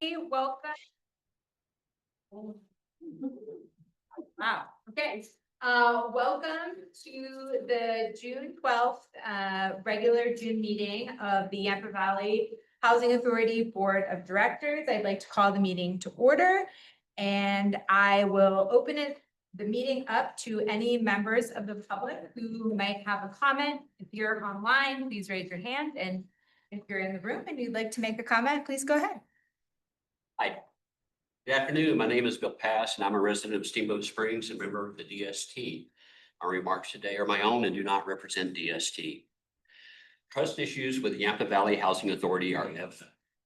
Welcome. Wow. Okay. Welcome to the June 12th regular June meeting of the Yampa Valley Housing Authority Board of Directors. I'd like to call the meeting to order, and I will open the meeting up to any members of the public who might have a comment. If you're online, please raise your hand, and if you're in the room and you'd like to make a comment, please go ahead. Hi. Good afternoon. My name is Bill Pass, and I'm a resident of Steamboat Springs and member of the DST. Our remarks today are my own and do not represent DST. Trust issues with the Yampa Valley Housing Authority have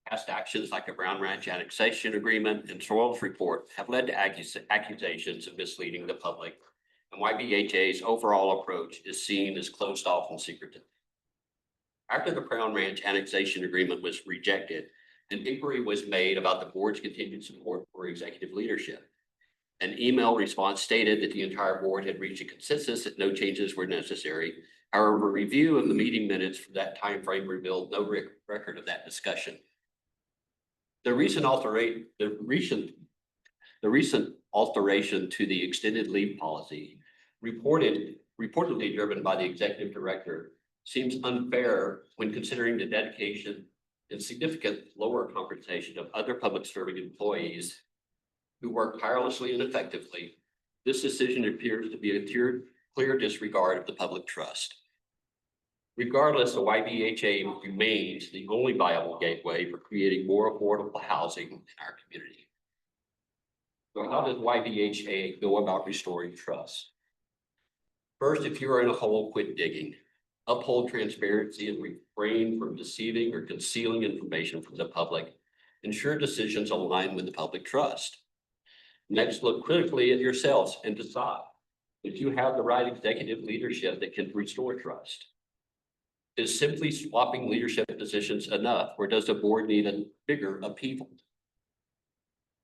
past actions like the Brown Ranch annexation agreement and soils report have led to accusations of misleading the public, and YVHA's overall approach is seen as closed off and secretive. After the Brown Ranch annexation agreement was rejected, an inquiry was made about the board's continued support for executive leadership. An email response stated that the entire board had reached a consensus that no changes were necessary. However, a review of the meeting minutes for that time frame revealed no record of that discussion. The recent alteration to the extended leave policy, reportedly driven by the executive director, seems unfair when considering the dedication and significant lower compensation of other public serving employees who work tirelessly and effectively. This decision appears to be a clear disregard of the public trust. Regardless, the YVHA remains the only viable gateway for creating more affordable housing in our community. So how does YVHA go about restoring trust? First, if you're in a hole, quit digging. Uphold transparency and refrain from deceiving or concealing information from the public. Ensure decisions align with the public trust. Next, look critically at yourselves and decide if you have the right executive leadership that can restore trust. Is simply swapping leadership positions enough, or does the board need a bigger upheaval?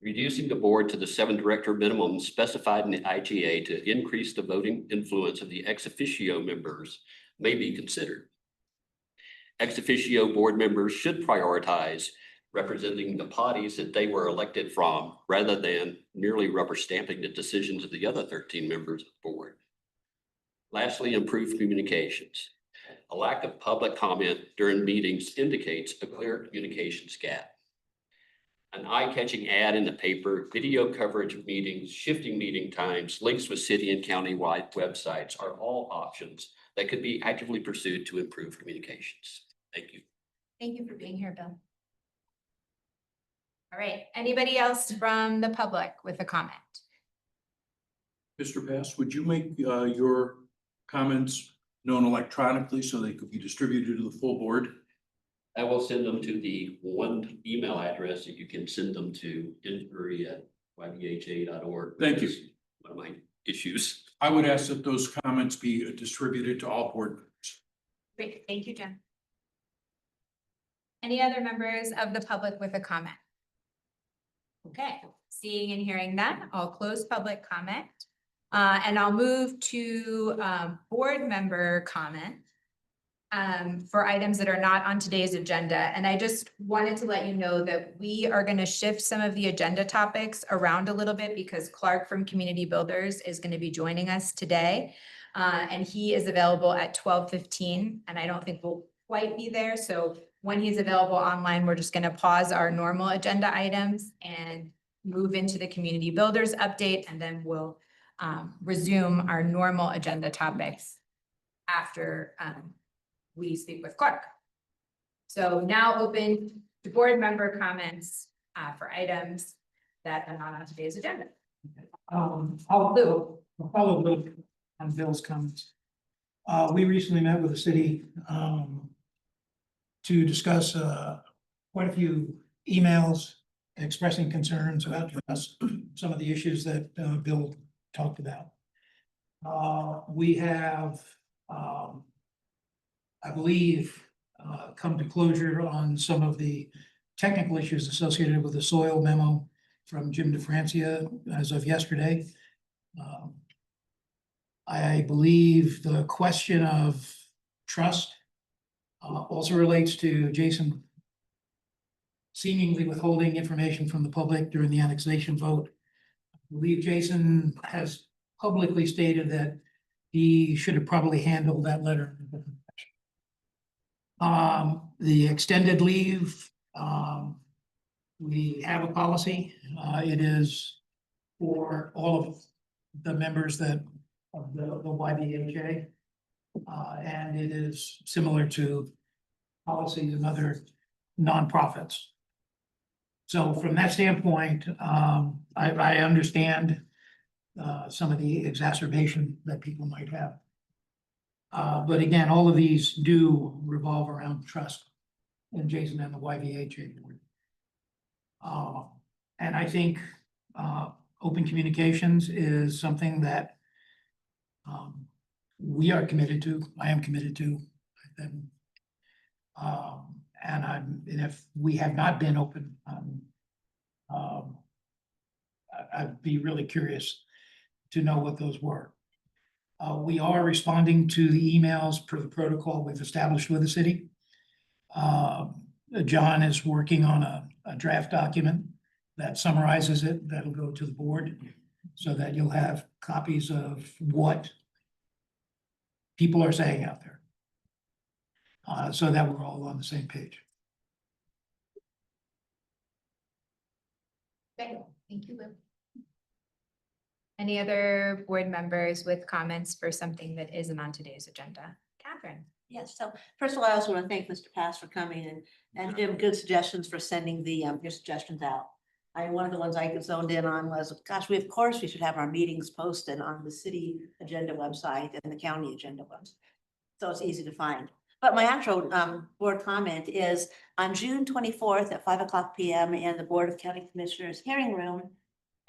Reducing the board to the 7 director minimum specified in the IGA to increase the voting influence of the ex officio members may be considered. Ex officio board members should prioritize representing the parties that they were elected from, rather than merely rubber stamping the decisions of the other 13 members of the board. Lastly, improve communications. A lack of public comment during meetings indicates a clear communications gap. An eye-catching ad in the paper, video coverage of meetings, shifting meeting times, links with city and county-wide websites are all options that could be actively pursued to improve communications. Thank you. Thank you for being here, Bill. All right, anybody else from the public with a comment? Mr. Bass, would you make your comments known electronically so they could be distributed to the full board? I will send them to the one email address that you can send them to, inquiry@yvha.org. Thank you. One of my issues. I would ask that those comments be distributed to all board members. Great, thank you, Jen. Any other members of the public with a comment? Okay, seeing and hearing none, I'll close public comment. And I'll move to board member comment for items that are not on today's agenda. And I just wanted to let you know that we are going to shift some of the agenda topics around a little bit because Clark from Community Builders is going to be joining us today. And he is available at 12:15, and I don't think we'll quite be there. So when he's available online, we're just going to pause our normal agenda items and move into the Community Builders update, and then we'll resume our normal agenda topics after we speak with Clark. So now open to board member comments for items that are not on today's agenda. I'll follow Luke on Bill's comments. We recently met with the city to discuss quite a few emails expressing concerns about some of the issues that Bill talked about. We have, I believe, come to closure on some of the technical issues associated with the soil memo from Jim DeFrancia as of yesterday. I believe the question of trust also relates to Jason seemingly withholding information from the public during the annexation vote. I believe Jason has publicly stated that he should have probably handled that letter. The extended leave, we have a policy. It is for all of the members that of the YVHA. And it is similar to policies in other nonprofits. So from that standpoint, I understand some of the exacerbation that people might have. But again, all of these do revolve around trust in Jason and the YVHA board. And I think open communications is something that we are committed to. I am committed to. And and if we have not been open, I'd be really curious to know what those were. We are responding to the emails per the protocol we've established with the city. John is working on a draft document that summarizes it. That'll go to the board so that you'll have copies of what people are saying out there. So that we're all on the same page. Okay, thank you, Lou. Any other board members with comments for something that isn't on today's agenda? Catherine? Yes, so first of all, I also want to thank Mr. Pass for coming and give good suggestions for sending the your suggestions out. One of the ones I zoned in on was, gosh, of course we should have our meetings posted on the city agenda website and the county agenda website. So it's easy to find. But my actual board comment is on June 24th at 5:00 p.m. in the Board of County Commissioners hearing room,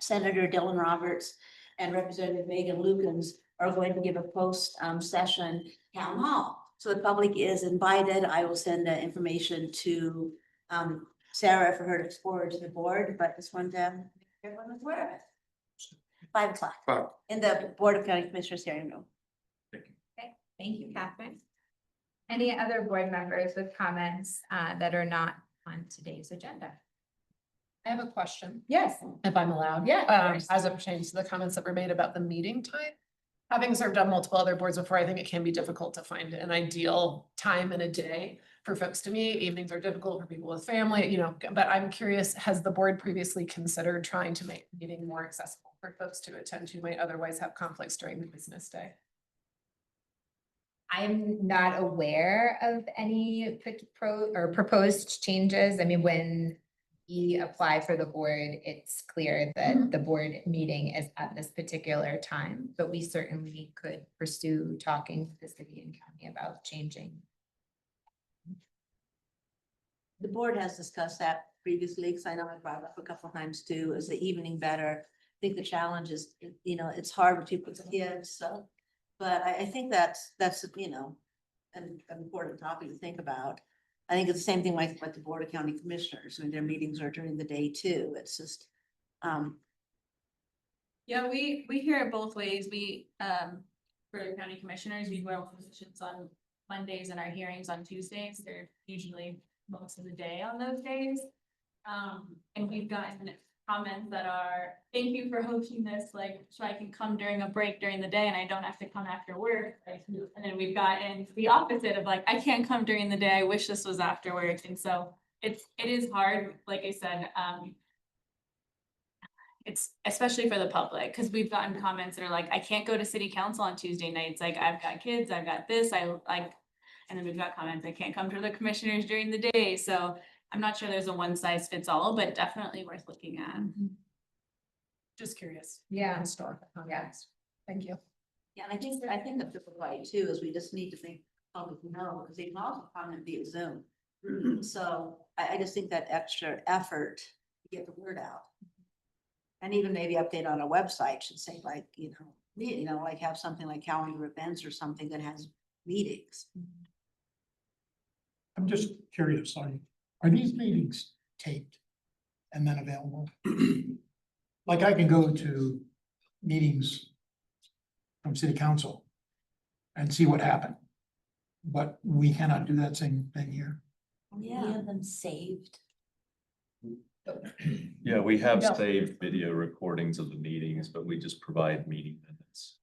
Senator Dylan Roberts and Representative Megan Lukens are going to give a post session town hall. So the public is invited. I will send the information to Sarah for her to forward to the board, but just wanted to make sure everyone was aware of it. 5:00 in the Board of County Commissioners hearing room. Okay, thank you, Catherine. Any other board members with comments that are not on today's agenda? I have a question, Yes. if I'm allowed. Yeah, of course. As it pertains to the comments that were made about the meeting time. Having served on multiple other boards before, I think it can be difficult to find an ideal time in a day for folks to meet. Evenings are difficult for people with family, you know, but I'm curious, has the board previously considered trying to make the meeting more accessible for folks to attend who might otherwise have conflicts during the business day? I'm not aware of any proposed changes. I mean, when we apply for the board, it's clear that the board meeting is at this particular time, but we certainly could pursue talking to the city and county about changing. The board has discussed that previously, because I know I brought it up a couple of times too, is the evening better? I think the challenge is, you know, it's hard with people with kids, so. But I think that's, you know, an important topic to think about. I think it's the same thing like the Board of County Commissioners. I mean, their meetings are during the day too. It's just, Yeah, we hear it both ways. We, for county commissioners, we wear positions on Mondays and our hearings on Tuesdays. They're usually most of the day on those days. And we've gotten comments that are, thank you for hosting this, like, so I can come during a break during the day and I don't have to come after work. And then we've gotten the opposite of like, I can't come during the day. I wish this was after work. And so it is hard, like I said, it's especially for the public, because we've gotten comments that are like, I can't go to city council on Tuesday nights. Like, I've got kids, I've got this, I like, and then we've got comments, I can't come to the commissioners during the day. So I'm not sure there's a one size fits all, but definitely worth looking at. Just curious. Yeah. Historical context. Thank you. yeah, and I think the flip side too is we just need to think public know, because they can also comment via Zoom. So I just think that extra effort to get the word out. And even maybe update on a website should say like, you know, like have something like calendar events or something that has meetings. I'm just curious, are these meetings taped and then available? Like I can go to meetings from city council and see what happened, but we cannot do that same thing here. Yeah. We have them saved Yeah, we have Yeah. saved video recordings of the meetings, but we just provide meeting minutes.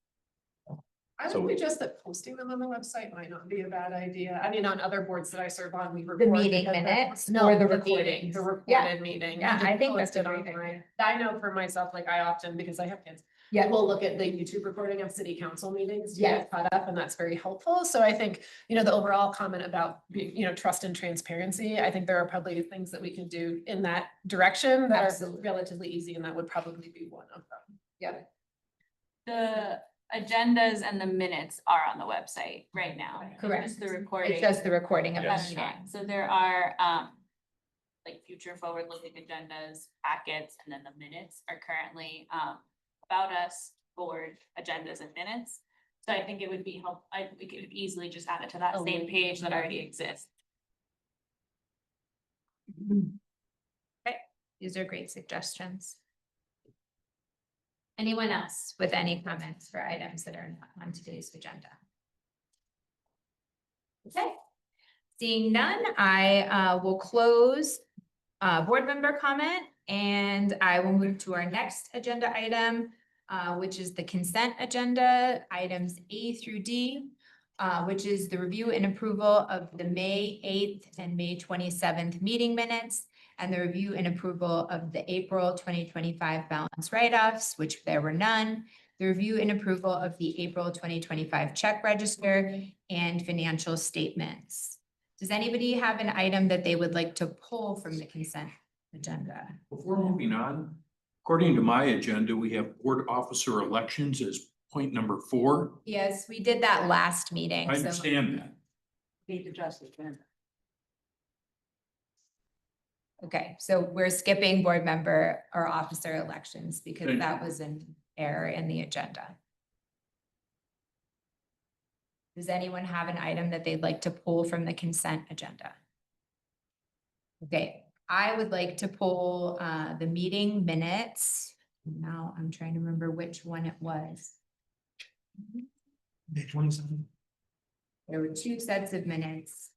I So- would suggest that posting them on the website might not be a bad idea. I mean, on other boards that I serve on, we record. meeting because minutes No, or the meeting, recordings? the Yeah. recorded meeting. Yeah, and I just think post that's a it great online. idea. I know for myself, like I often, because I have kids, Yeah. will look at the YouTube recording of city council meetings to Yeah. get caught up, and that's very helpful. So I think, the overall comment about being, trust and transparency, I think there are probably things that we can do in that direction that Absolutely. are relatively easy, and that would probably be one of them. Yeah. The agendas and the minutes are on the website right now. It's Correct. just the recording. It's just the recording of the Yes. meeting. So there are, like future forward-looking agendas, packets, and then the minutes are currently, about us, board agendas and minutes. So I think it would be we could easily just add it to that Oh, same yeah. page that already exists. Okay, these are great suggestions. Anyone else with any comments for items that are not on today's agenda? Okay, seeing none, I will close board member comment, and I will move to our next agenda item, which is the consent agenda, items A through D, which is the review and approval of the May 8th and May 27th meeting minutes, and the review and approval of the April 2025 balance write-offs, which there were none, the review and approval of the April 2025 check register and financial statements. Does anybody have an item that they would like to pull from the consent agenda? Before moving on, according to my agenda, we have board officer elections as point number 4. Yes, we did that last meeting. I so- understand that. Need to adjust the agenda. Okay, so we're skipping board member or officer elections because Thank that was an error in the agenda. Does anyone have an item that they'd like to pull from the consent agenda? Okay, I would like to pull the meeting minutes. Now I'm trying to remember which one it was. May 27th. There were 2 sets of minutes.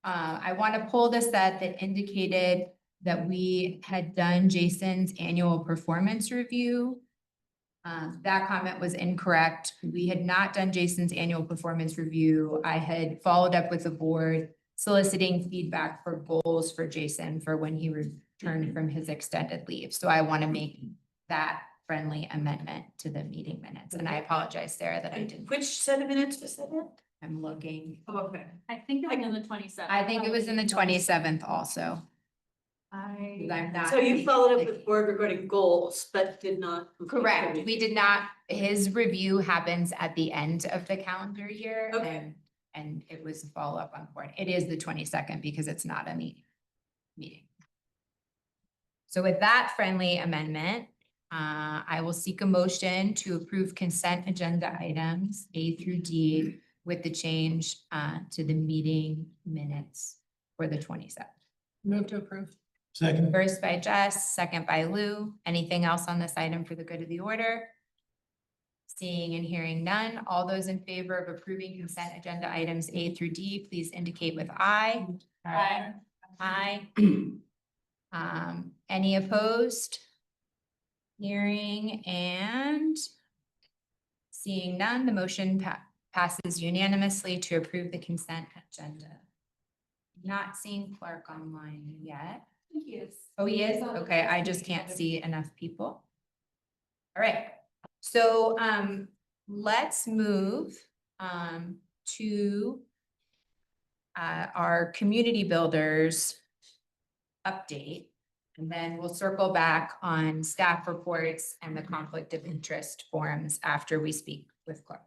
I want to pull the set that indicated that we had done Jason's annual performance review. That comment was incorrect. We had not done Jason's annual performance review. I had followed up with the board soliciting feedback for goals for Jason for when he returned from his extended leave. So I want to make that friendly amendment to the meeting minutes. And I apologize, Sarah, that I didn't. Which set of minutes was that? I'm looking. Okay. I think it was on the 27th. I think it was in the 27th also. I. I'm not. So you followed up with board regarding goals, but did not. Correct. We did not, his review happens at the end of the calendar year. Okay. And it was a follow-up on board. It is the 22nd because it's not a meeting. So with that friendly amendment, I will seek a motion to approve consent agenda items A through D with the change to the meeting minutes for the 27th. Move to approve. Second. First by Jess, second by Lou. Anything else on this item for the good of the order? Seeing and hearing none, all those in favor of approving consent agenda items A through D, please indicate with aye. Aye. Aye. Any opposed? Hearing and seeing none, the motion passes unanimously to approve the consent agenda. Not seeing Clark online yet. Yes. Oh, he is? Okay, I just can't see enough people. All right, so let's move to our community builders update. And then we'll circle back on staff reports and the conflict of interest forums after we speak with Clark.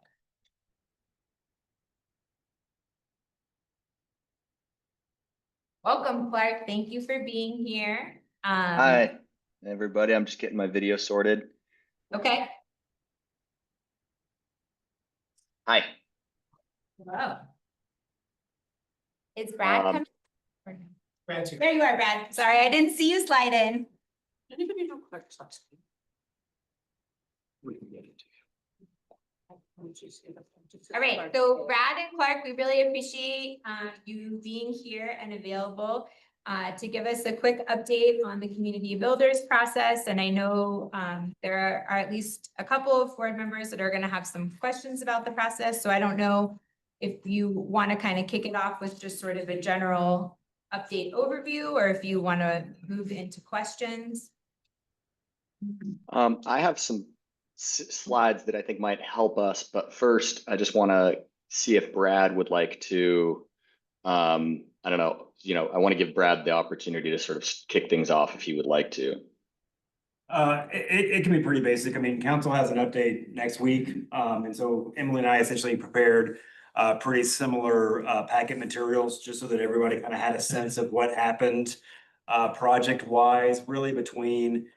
Welcome, Clark. Thank you for being here. Hi, everybody. I'm just getting my video sorted. Okay. Hi. Hello. Is Brad Um, coming? Brad's here. There you are, Brad. Sorry, I didn't see you slide in. Anybody know clerk's on screen? We can get it to All right, so Brad and Clark, we really appreciate you being here and available. to give us a quick update on the community builders process. And I know there are at least a couple of board members that are going to have some questions about the process. So I don't know if you want to kind of kick it off with just sort of a general update overview, or if you want to move into questions. I have some slides that I think might help us, but first I just want to see if Brad would like to, I don't know, I want to give Brad the opportunity to sort of kick things off if he would like to. It can be pretty basic. I mean, council has an update next week. And so Emily and I essentially prepared pretty similar packet materials, just so that everybody kind of had a sense of what happened project wise, really between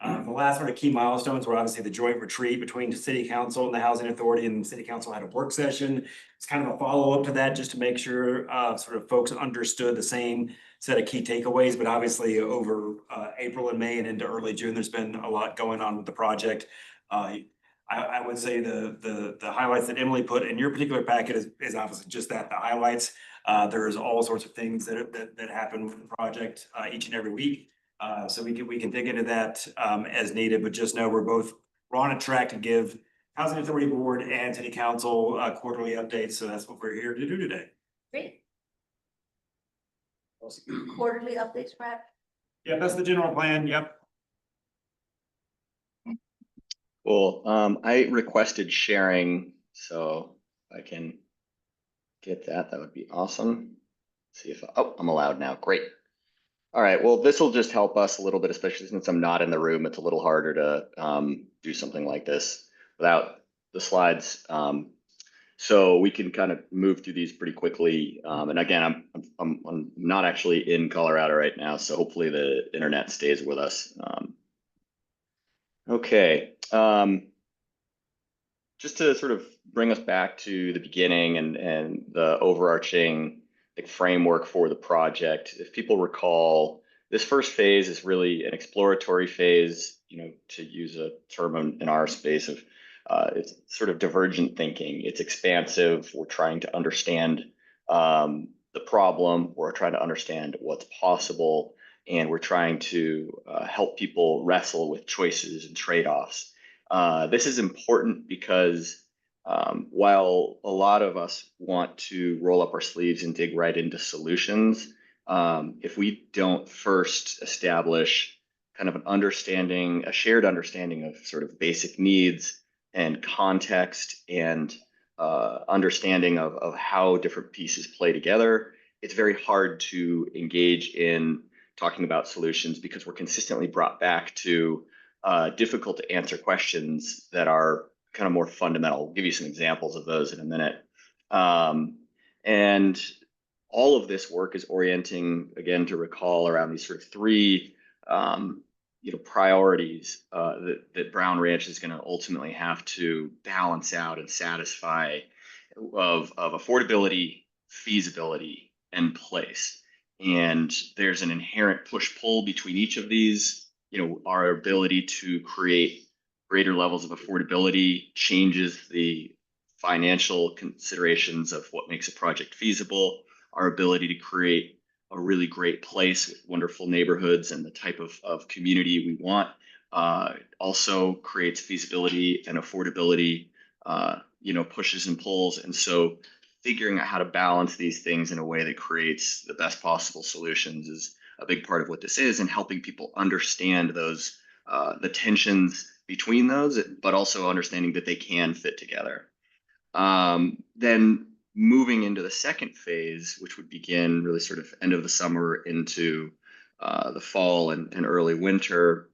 the last sort of key milestones were obviously the joint retreat between the city council and the housing authority, and the city council had a work session. It's kind of a follow-up to that, just to make sure sort of folks understood the same set of key takeaways. But obviously over April and May and into early June, there's been a lot going on with the project. I would say the highlights that Emily put in your particular packet is obviously just that, the highlights. There's all sorts of things that happen with the project each and every week. So we can dig into that as needed, but just know we're on a track to give Housing Authority Board and City Council quarterly updates. So that's what we're here to do today. Great. Quarterly updates, Brad? Yeah, that's the general plan. Yep. Cool. I requested sharing, so if I can get that, that would be awesome. See if I'm allowed now. Great. All right, well, this will just help us a little bit, especially since I'm not in the room. It's a little harder to do something like this without the slides. So we can kind of move through these pretty quickly. And again, I'm not actually in Colorado right now, so hopefully the internet stays with us. Okay, just to sort of bring us back to the beginning and the overarching framework for the project. If people recall, this first phase is really an exploratory phase, to use a term in our space of it's sort of divergent thinking. It's expansive. We're trying to understand the problem. We're trying to understand what's possible, and we're trying to help people wrestle with choices and trade-offs. This is important because while a lot of us want to roll up our sleeves and dig right into solutions, if we don't first establish kind of a shared understanding of sort of basic needs and context and understanding of how different pieces play together, it's very hard to engage in talking about solutions, because we're consistently brought back to difficult to answer questions that are kind of more fundamental. I'll give you some examples of those in a minute. And all of this work is orienting, again, to recall, around these sort of three priorities that Brown Ranch is going to ultimately have to balance out and satisfy, of affordability, feasibility, and place. And there's an inherent push-pull between each of these. Our ability to create greater levels of affordability changes the financial considerations of what makes a project feasible. Our ability to create a really great place with wonderful neighborhoods and the type of community we want also creates feasibility and affordability, pushes and pulls. And so figuring out how to balance these things in a way that creates the best possible solutions is a big part of what this is, and helping people understand those, the tensions between those, but also understanding that they can fit together. Then moving into the second phase, which would begin really sort of end of the summer into the fall and early winter,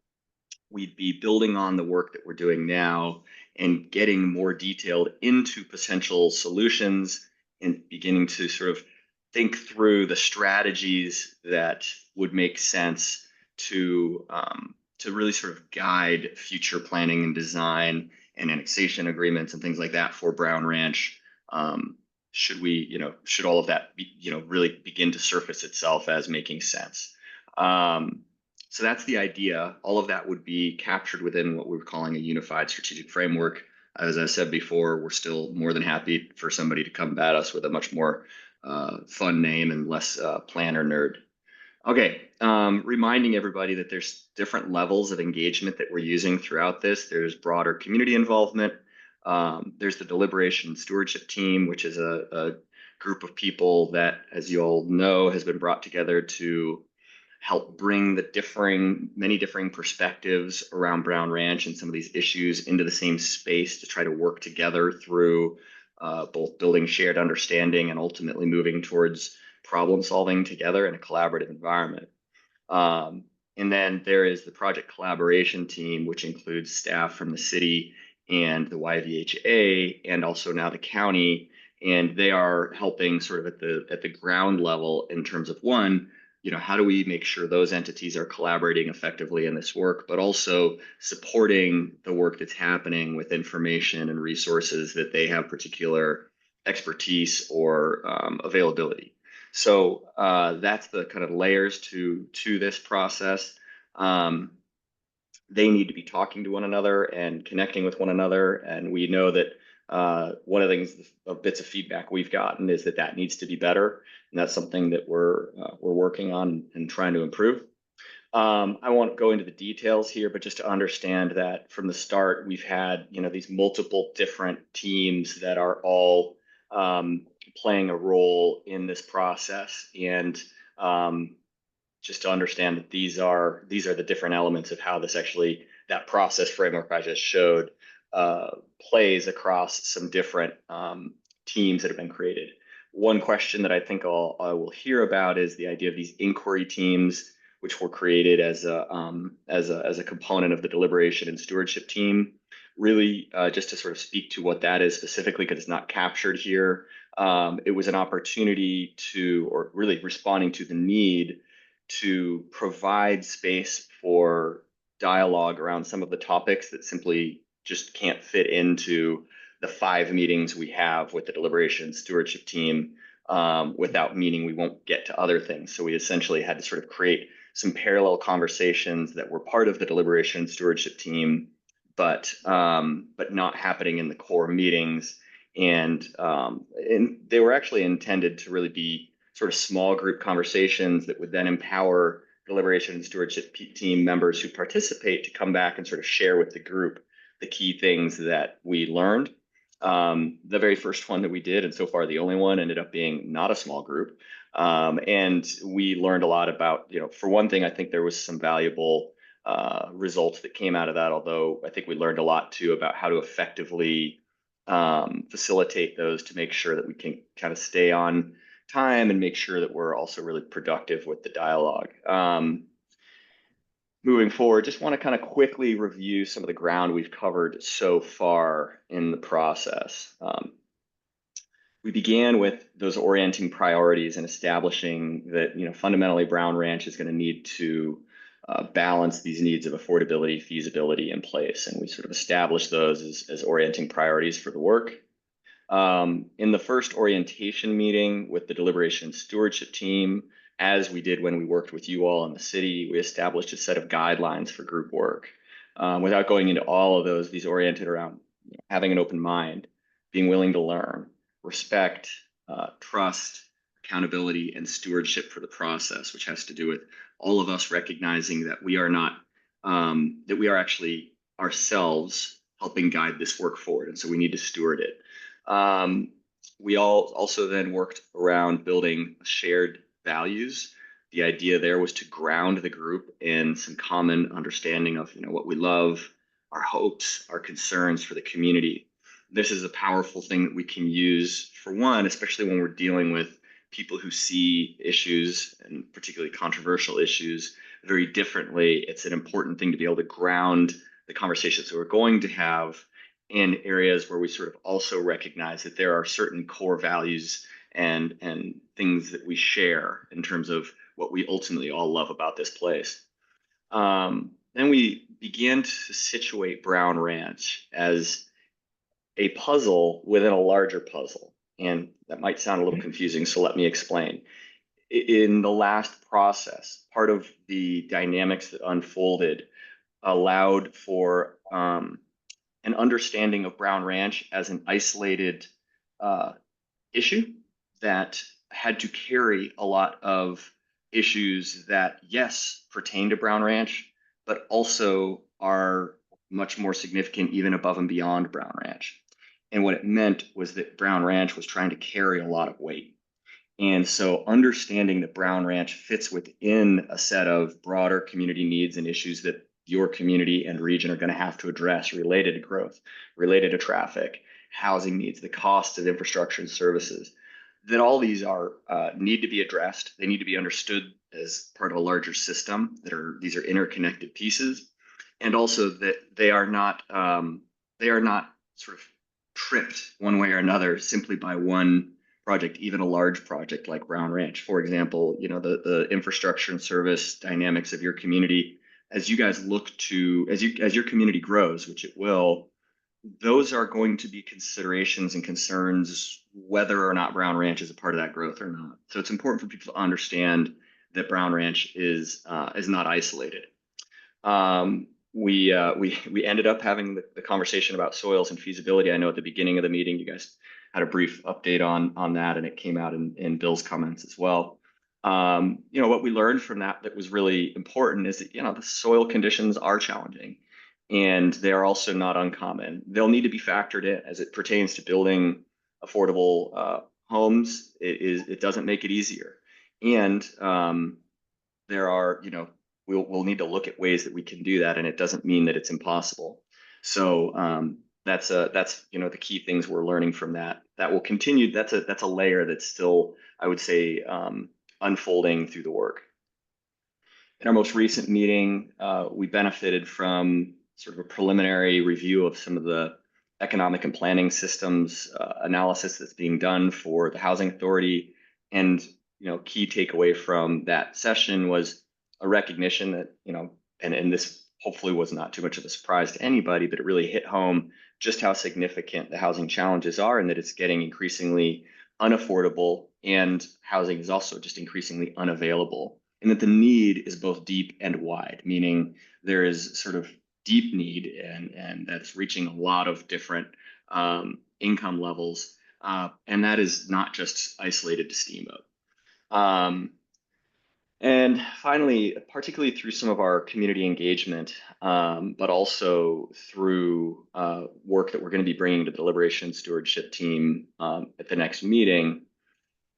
we'd be building on the work that we're doing now and getting more detailed into potential solutions and beginning to sort of think through the strategies that would make sense to really sort of guide future planning and design and annexation agreements and things like that for Brown Ranch. Should all of that be, really begin to surface itself as making sense. So that's the idea. All of that would be captured within what we're calling a unified strategic framework. As I said before, we're still more than happy for somebody to come at us with a much more fun name and less planner nerd. Okay, reminding everybody that there's different levels of engagement that we're using throughout this. There's broader community involvement. There's the deliberation and stewardship team, which is a group of people that, as you all know, has been brought together to help bring the many differing perspectives around Brown Ranch and some of these issues into the same space to try to work together through both building shared understanding and ultimately moving towards problem solving together in a collaborative environment. And then there is the project collaboration team, which includes staff from the city and the YVHA and also now the county. And they are helping sort of at the ground level in terms of one, how do we make sure those entities are collaborating effectively in this work, but also supporting the work that's happening with information and resources that they have particular expertise or availability. So that's the kind of layers to this process. They need to be talking to one another and connecting with one another. And we know that one of the things, bits of feedback we've gotten is that needs to be better. And that's something that we're working on and trying to improve. I won't go into the details here, but just to understand that from the start, we've had, these multiple different teams that are all playing a role in this process. And just to understand that these are the different elements of how this actually, that process framework I just showed, plays across some different teams that have been created. One question that I think I will hear about is the idea of these inquiry teams, which were created as a component of the deliberation and stewardship team. Really, just to sort of speak to what that is specifically, because it's not captured here. It was an opportunity or really responding to the need to provide space for dialogue around some of the topics that simply just can't fit into the 5 meetings we have with the deliberation and stewardship team, without meaning we won't get to other things. So we essentially had to sort of create some parallel conversations that were part of the deliberation and stewardship team, but not happening in the core meetings. And they were actually intended to really be sort of small group conversations that would then empower deliberation and stewardship team members who participate to come back and sort of share with the group the key things that we learned. The very first one that we did, and so far the only one, ended up being not a small group. And we learned a lot about, for one thing, I think there was some valuable results that came out of that, although I think we learned a lot too about how to effectively facilitate those to make sure that we can kind of stay on time and make sure that we're also really productive with the dialogue. Moving forward, just want to kind of quickly review some of the ground we've covered so far in the process. We began with those orienting priorities and establishing that, fundamentally Brown Ranch is going to need to balance these needs of affordability, feasibility in place. And we sort of established those as orienting priorities for the work. In the first orientation meeting with the deliberation stewardship team, as we did when we worked with you all in the city, we established a set of guidelines for group work. Without going into all of those, these oriented around having an open mind, being willing to learn, respect, trust, accountability, and stewardship for the process, which has to do with all of us recognizing that we are not, that we are actually ourselves helping guide this work forward. And so we need to steward it. We all also then worked around building shared values. The idea there was to ground the group in some common understanding of, what we love, our hopes, our concerns for the community. This is a powerful thing that we can use for one, especially when we're dealing with people who see issues, and particularly controversial issues, very differently. It's an important thing to be able to ground the conversations that we're going to have in areas where we sort of also recognize that there are certain core values and things that we share in terms of what we ultimately all love about this place. Then we began to situate Brown Ranch as a puzzle within a larger puzzle. And that might sound a little confusing, so let me explain. In the last process, part of the dynamics that unfolded allowed for an understanding of Brown Ranch as an isolated issue that had to carry a lot of issues that, yes, pertain to Brown Ranch, but also are much more significant even above and beyond Brown Ranch. And what it meant was that Brown Ranch was trying to carry a lot of weight. And so understanding that Brown Ranch fits within a set of broader community needs and issues that your community and region are going to have to address related to growth, related to traffic, housing needs, the cost of infrastructure and services, that all these are need to be addressed. They need to be understood as part of a larger system. These are interconnected pieces, and also that they are not sort of tripped one way or another simply by one project, even a large project like Brown Ranch. For example, the infrastructure and service dynamics of your community, as you guys look to, as your community grows, which it will, those are going to be considerations and concerns whether or not Brown Ranch is a part of that growth or not. So it's important for people to understand that Brown Ranch is not isolated. We ended up having the conversation about soils and feasibility. I know at the beginning of the meeting, you guys had a brief update on that, and it came out in Bill's comments as well. What we learned from that was really important is that, the soil conditions are challenging, and they are also not uncommon. They'll need to be factored in as it pertains to building affordable homes. It doesn't make it easier. And there are, we'll need to look at ways that we can do that, and it doesn't mean that it's impossible. So that's the key things we're learning from that. That will continue. That's a layer that's still, I would say, unfolding through the work. In our most recent meeting, we benefited from sort of a preliminary review of some of the economic and planning systems analysis that's being done for the Housing Authority. And key takeaway from that session was a recognition that, and this hopefully was not too much of a surprise to anybody, but it really hit home just how significant the housing challenges are, and that it's getting increasingly unaffordable, and housing is also just increasingly unavailable, and that the need is both deep and wide, meaning there is sort of deep need and that's reaching a lot of different income levels, and that is not just isolated to Steamboat. And finally, particularly through some of our community engagement, but also through work that we're going to be bringing to the Deliberation Stewardship team at the next meeting,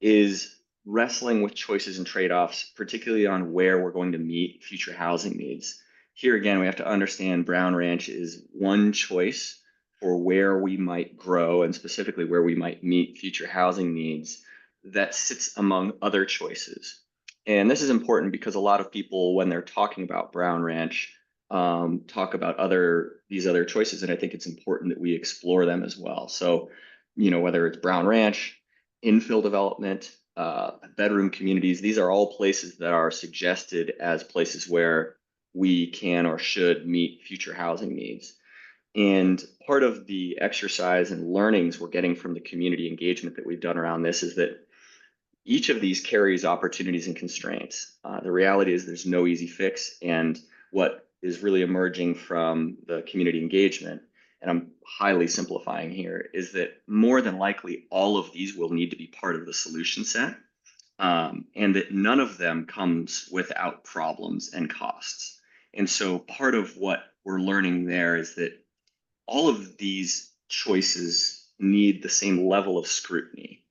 is wrestling with choices and trade-offs, particularly on where we're going to meet future housing needs. Here again, we have to understand Brown Ranch is one choice for where we might grow, and specifically where we might meet future housing needs that sits among other choices. And this is important because a lot of people, when they're talking about Brown Ranch, talk about these other choices, and I think it's important that we explore them as well. So, whether it's Brown Ranch, infill development, bedroom communities, these are all places that are suggested as places where we can or should meet future housing needs. And part of the exercise and learnings we're getting from the community engagement that we've done around this is that each of these carries opportunities and constraints. The reality is there's no easy fix, and what is really emerging from the community engagement, and I'm highly simplifying here, is that more than likely all of these will need to be part of the solution set, and that none of them comes without problems and costs. And so part of what we're learning there is that all of these choices need the same level of scrutiny.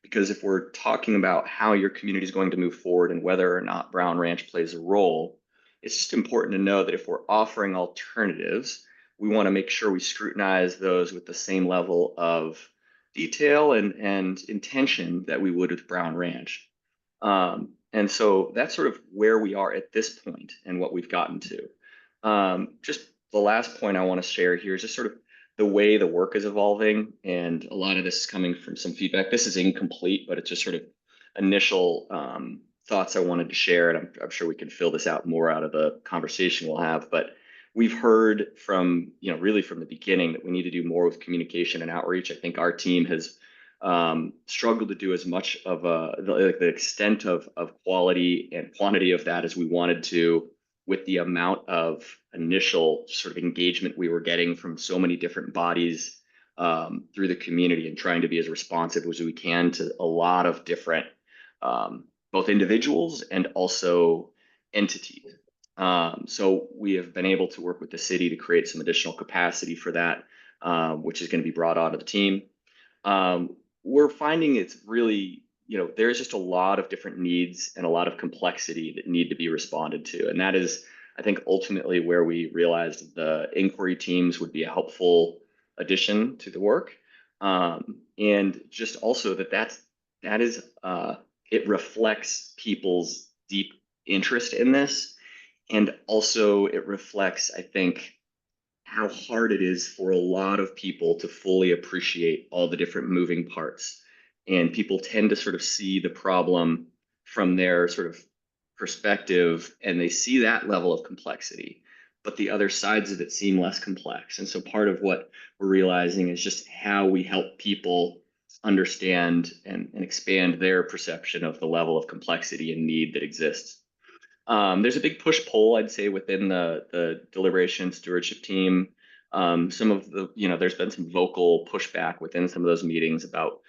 Because if we're talking about how your community is going to move forward and whether or not Brown Ranch plays a role, it's just important to know that if we're offering alternatives, we want to make sure we scrutinize those with the same level of detail and intention that we would with Brown Ranch. And so that's sort of where we are at this point and what we've gotten to. Just the last point I want to share here is just sort of the way the work is evolving, and a lot of this is coming from some feedback. This is incomplete, but it's just sort of initial thoughts I wanted to share, and I'm sure we can fill this out more out of the conversation we'll have. But we've heard from, really from the beginning that we need to do more with communication and outreach. I think our team has struggled to do as much of the extent of quality and quantity of that as we wanted to, with the amount of initial sort of engagement we were getting from so many different bodies through the community, and trying to be as responsive as we can to a lot of different both individuals and also entities. So we have been able to work with the city to create some additional capacity for that, which is going to be brought onto the team. We're finding it's really, there's just a lot of different needs and a lot of complexity that need to be responded to. And that is, I think, ultimately where we realized the inquiry teams would be a helpful addition to the work. And just also it reflects people's deep interest in this. And also it reflects, I think, how hard it is for a lot of people to fully appreciate all the different moving parts. And people tend to sort of see the problem from their sort of perspective, and they see that level of complexity, but the other sides of it seem less complex. And so part of what we're realizing is just how we help people understand and expand their perception of the level of complexity and need that exists. There's a big push-pull, I'd say, within the deliberation stewardship team. Some of the, there's been some vocal pushback within some of those meetings about,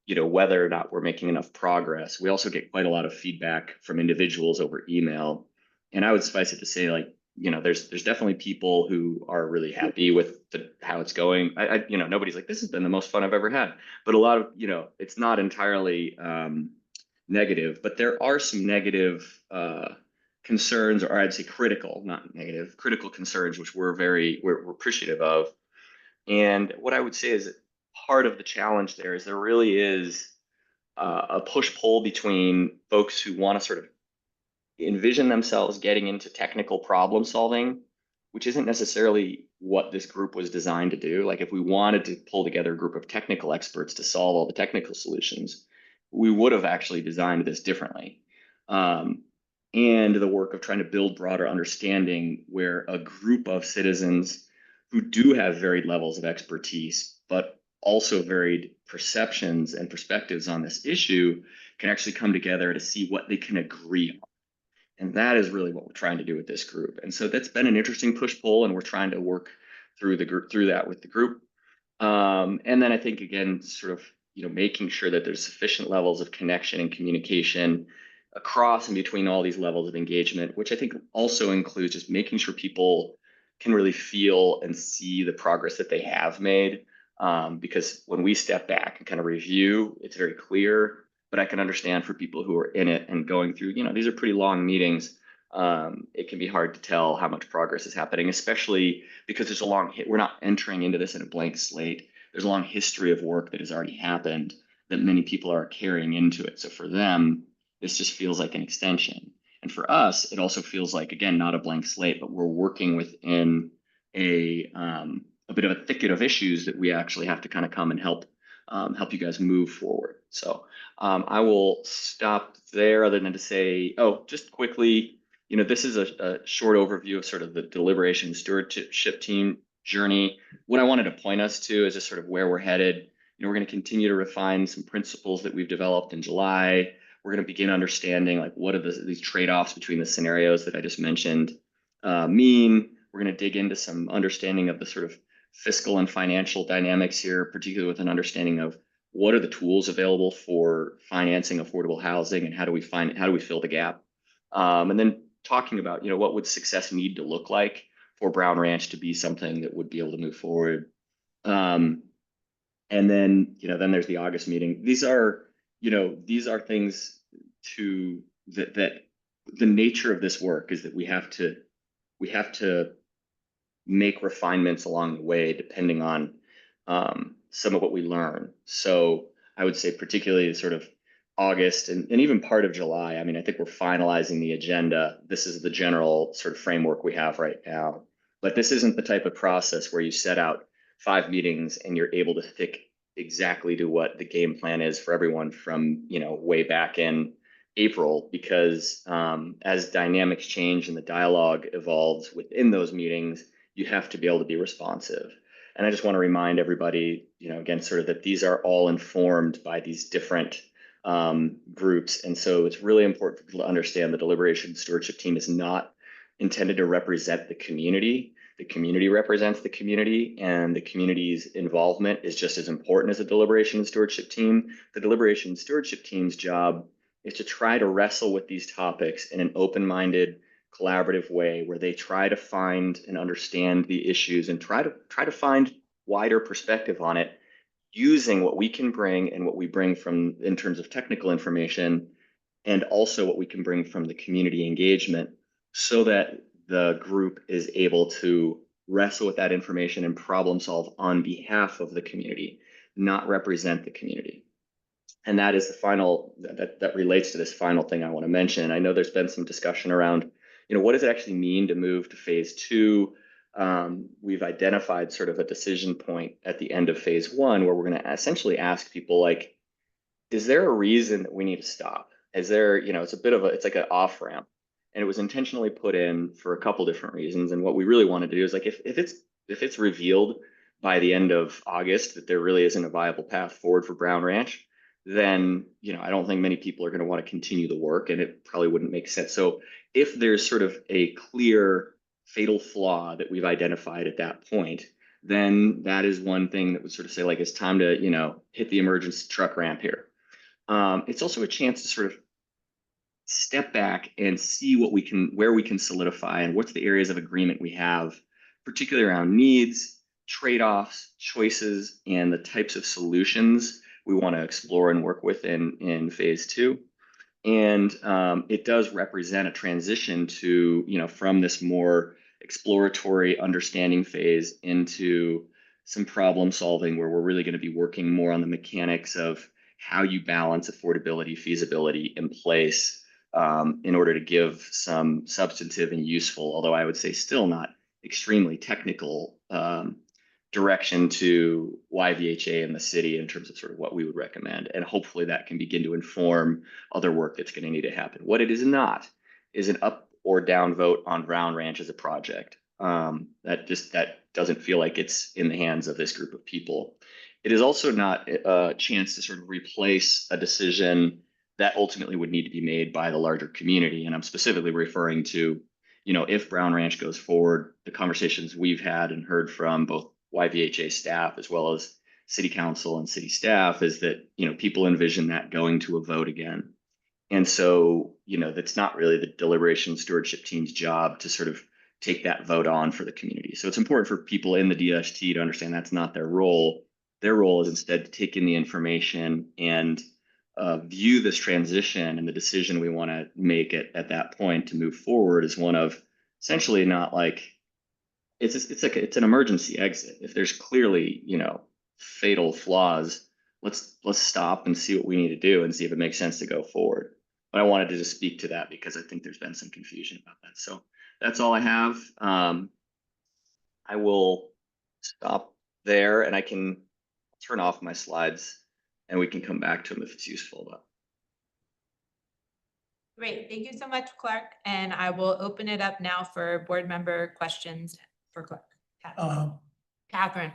whether or not we're making enough progress. We also get quite a lot of feedback from individuals over email. And I would suffice it to say, like, there's definitely people who are really happy with how it's going. Nobody's like, this has been the most fun I've ever had. But a lot of, it's not entirely negative, but there are some negative concerns, or I'd say critical, not negative, critical concerns, which we're appreciative of. And what I would say is that part of the challenge there is there really is a push-pull between folks who want to sort of envision themselves getting into technical problem solving, which isn't necessarily what this group was designed to do. Like if we wanted to pull together a group of technical experts to solve all the technical solutions, we would have actually designed this differently. And the work of trying to build broader understanding where a group of citizens who do have varied levels of expertise, but also varied perceptions and perspectives on this issue can actually come together to see what they can agree on. And that is really what we're trying to do with this group. And so that's been an interesting push-pull, and we're trying to work through that with the group. And then I think, again, sort of, making sure that there's sufficient levels of connection and communication across and between all these levels of engagement, which I think also includes just making sure people can really feel and see the progress that they have made. Because when we step back and kind of review, it's very clear, but I can understand for people who are in it and going through, these are pretty long meetings. It can be hard to tell how much progress is happening, especially because there's we're not entering into this in a blank slate. There's a long history of work that has already happened that many people are carrying into it. So for them, this just feels like an extension. And for us, it also feels like, again, not a blank slate, but we're working within a bit of a thicket of issues that we actually have to kind of come and help you guys move forward. So I will stop there other than to say, just quickly, this is a short overview of sort of the deliberation stewardship team journey. What I wanted to point us to is just sort of where we're headed. We're going to continue to refine some principles that we've developed in July. We're going to begin understanding like what are these trade-offs between the scenarios that I just mentioned mean. We're going to dig into some understanding of the sort of fiscal and financial dynamics here, particularly with an understanding of what are the tools available for financing affordable housing and how do we fill the gap? And then talking about, what would success need to look like for Brown Ranch to be something that would be able to move forward. And then, then there's the August meeting. These are things that the nature of this work is that we have to make refinements along the way, depending on some of what we learn. So I would say particularly sort of August and even part of July. I mean, I think we're finalizing the agenda. This is the general sort of framework we have right now. But this isn't the type of process where you set out 5 meetings and you're able to stick exactly to what the game plan is for everyone from, way back in April, because as dynamics change and the dialogue evolves within those meetings, you have to be able to be responsive. And I just want to remind everybody, again, sort of that these are all informed by these different groups. And so it's really important for people to understand the deliberation stewardship team is not intended to represent the community. The community represents the community, and the community's involvement is just as important as the deliberation stewardship team. The deliberation stewardship team's job is to try to wrestle with these topics in an open-minded, collaborative way where they try to find and understand the issues and try to find wider perspective on it, using what we can bring and what we bring from in terms of technical information, and also what we can bring from the community engagement, so that the group is able to wrestle with that information and problem solve on behalf of the community, not represent the community. And that is the final, that relates to this final thing I want to mention. I know there's been some discussion around, what does it actually mean to move to phase 2? We've identified sort of a decision point at the end of phase 1 where we're going to essentially ask people like, is there a reason that we need to stop? Is there, it's like an off ramp, and it was intentionally put in for a couple different reasons. And what we really want to do is like, if it's revealed by the end of August that there really isn't a viable path forward for Brown Ranch, then, I don't think many people are going to want to continue the work, and it probably wouldn't make sense. So if there's sort of a clear fatal flaw that we've identified at that point, then that is one thing that would sort of say like, it's time to, hit the emergency truck ramp here. It's also a chance to sort of step back and see where we can solidify and what's the areas of agreement we have, particularly around needs, trade-offs, choices, and the types of solutions we want to explore and work with in phase 2. And it does represent a transition to, from this more exploratory understanding phase into some problem solving, where we're really going to be working more on the mechanics of how you balance affordability, feasibility in place, in order to give some substantive and useful, although I would say still not extremely technical, direction to YVHA and the city in terms of sort of what we would recommend. And hopefully that can begin to inform other work that's going to need to happen. What it is not is an up or down vote on Brown Ranch as a project. That doesn't feel like it's in the hands of this group of people. It is also not a chance to sort of replace a decision that ultimately would need to be made by the larger community. And I'm specifically referring to, if Brown Ranch goes forward, the conversations we've had and heard from both YVHA staff as well as city council and city staff is that, people envision that going to a vote again. And so, that's not really the deliberation stewardship team's job to sort of take that vote on for the community. So it's important for people in the DST to understand that's not their role. Their role is instead to take in the information and view this transition and the decision we want to make at that point to move forward as one of essentially not like, it's an emergency exit. If there's clearly, fatal flaws, let's stop and see what we need to do and see if it makes sense to go forward. But I wanted to just speak to that because I think there's been some confusion about that. So that's all I have. I will stop there and I can turn off my slides and we can come back to them if it's useful. But Great, thank you so much, Clark. And I will open it up now for board member questions for Clark. Catherine.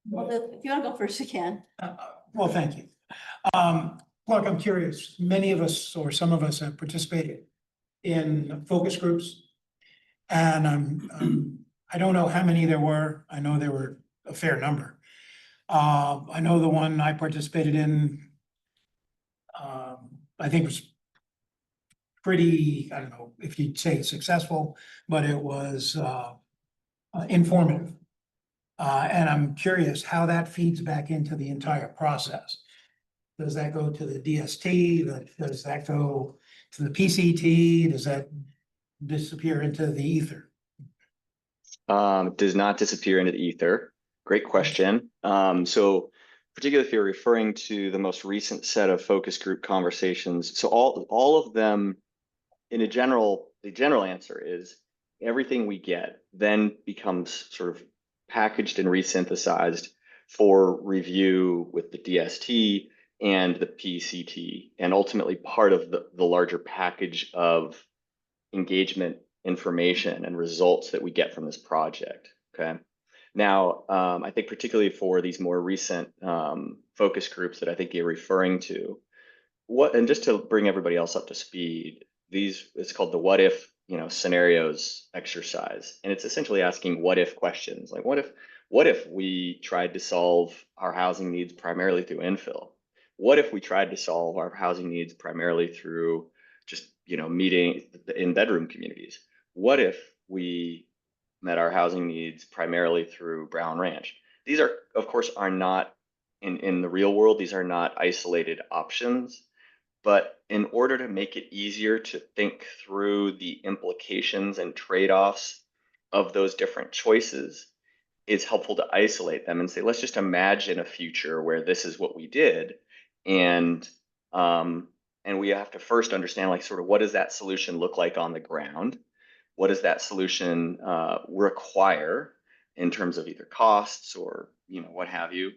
Well, if you want to go first, you can. Well, thank you. Clark, I'm curious, many of us or some of us have participated in focus groups. And I don't know how many there were. I know there were a fair number. I know the one I participated in, I think was pretty, I don't know if you'd say successful, but it was informative. And I'm curious how that feeds back into the entire process. Does that go to the DST? Does that go to the PCT? Does that disappear into the ether? Does not disappear into the ether. Great question. So particularly if you're referring to the most recent set of focus group conversations, so all of them the general answer is everything we get then becomes sort of packaged and resynthesized for review with the DST and the PCT, and ultimately part of the larger package of engagement information and results that we get from this project. Okay. Now, I think particularly for these more recent focus groups that I think you're referring to, and just to bring everybody else up to speed, it's called the what if, scenarios exercise. And it's essentially asking what if questions, like what if we tried to solve our housing needs primarily through infill? What if we tried to solve our housing needs primarily through just, meeting in bedroom communities? What if we met our housing needs primarily through Brown Ranch? These are, of course, are not in the real world, these are not isolated options. But in order to make it easier to think through the implications and trade-offs of those different choices, it's helpful to isolate them and say, let's just imagine a future where this is what we did. And and we have to first understand, like, sort of what does that solution look like on the ground? What does that solution require in terms of either costs or what have you?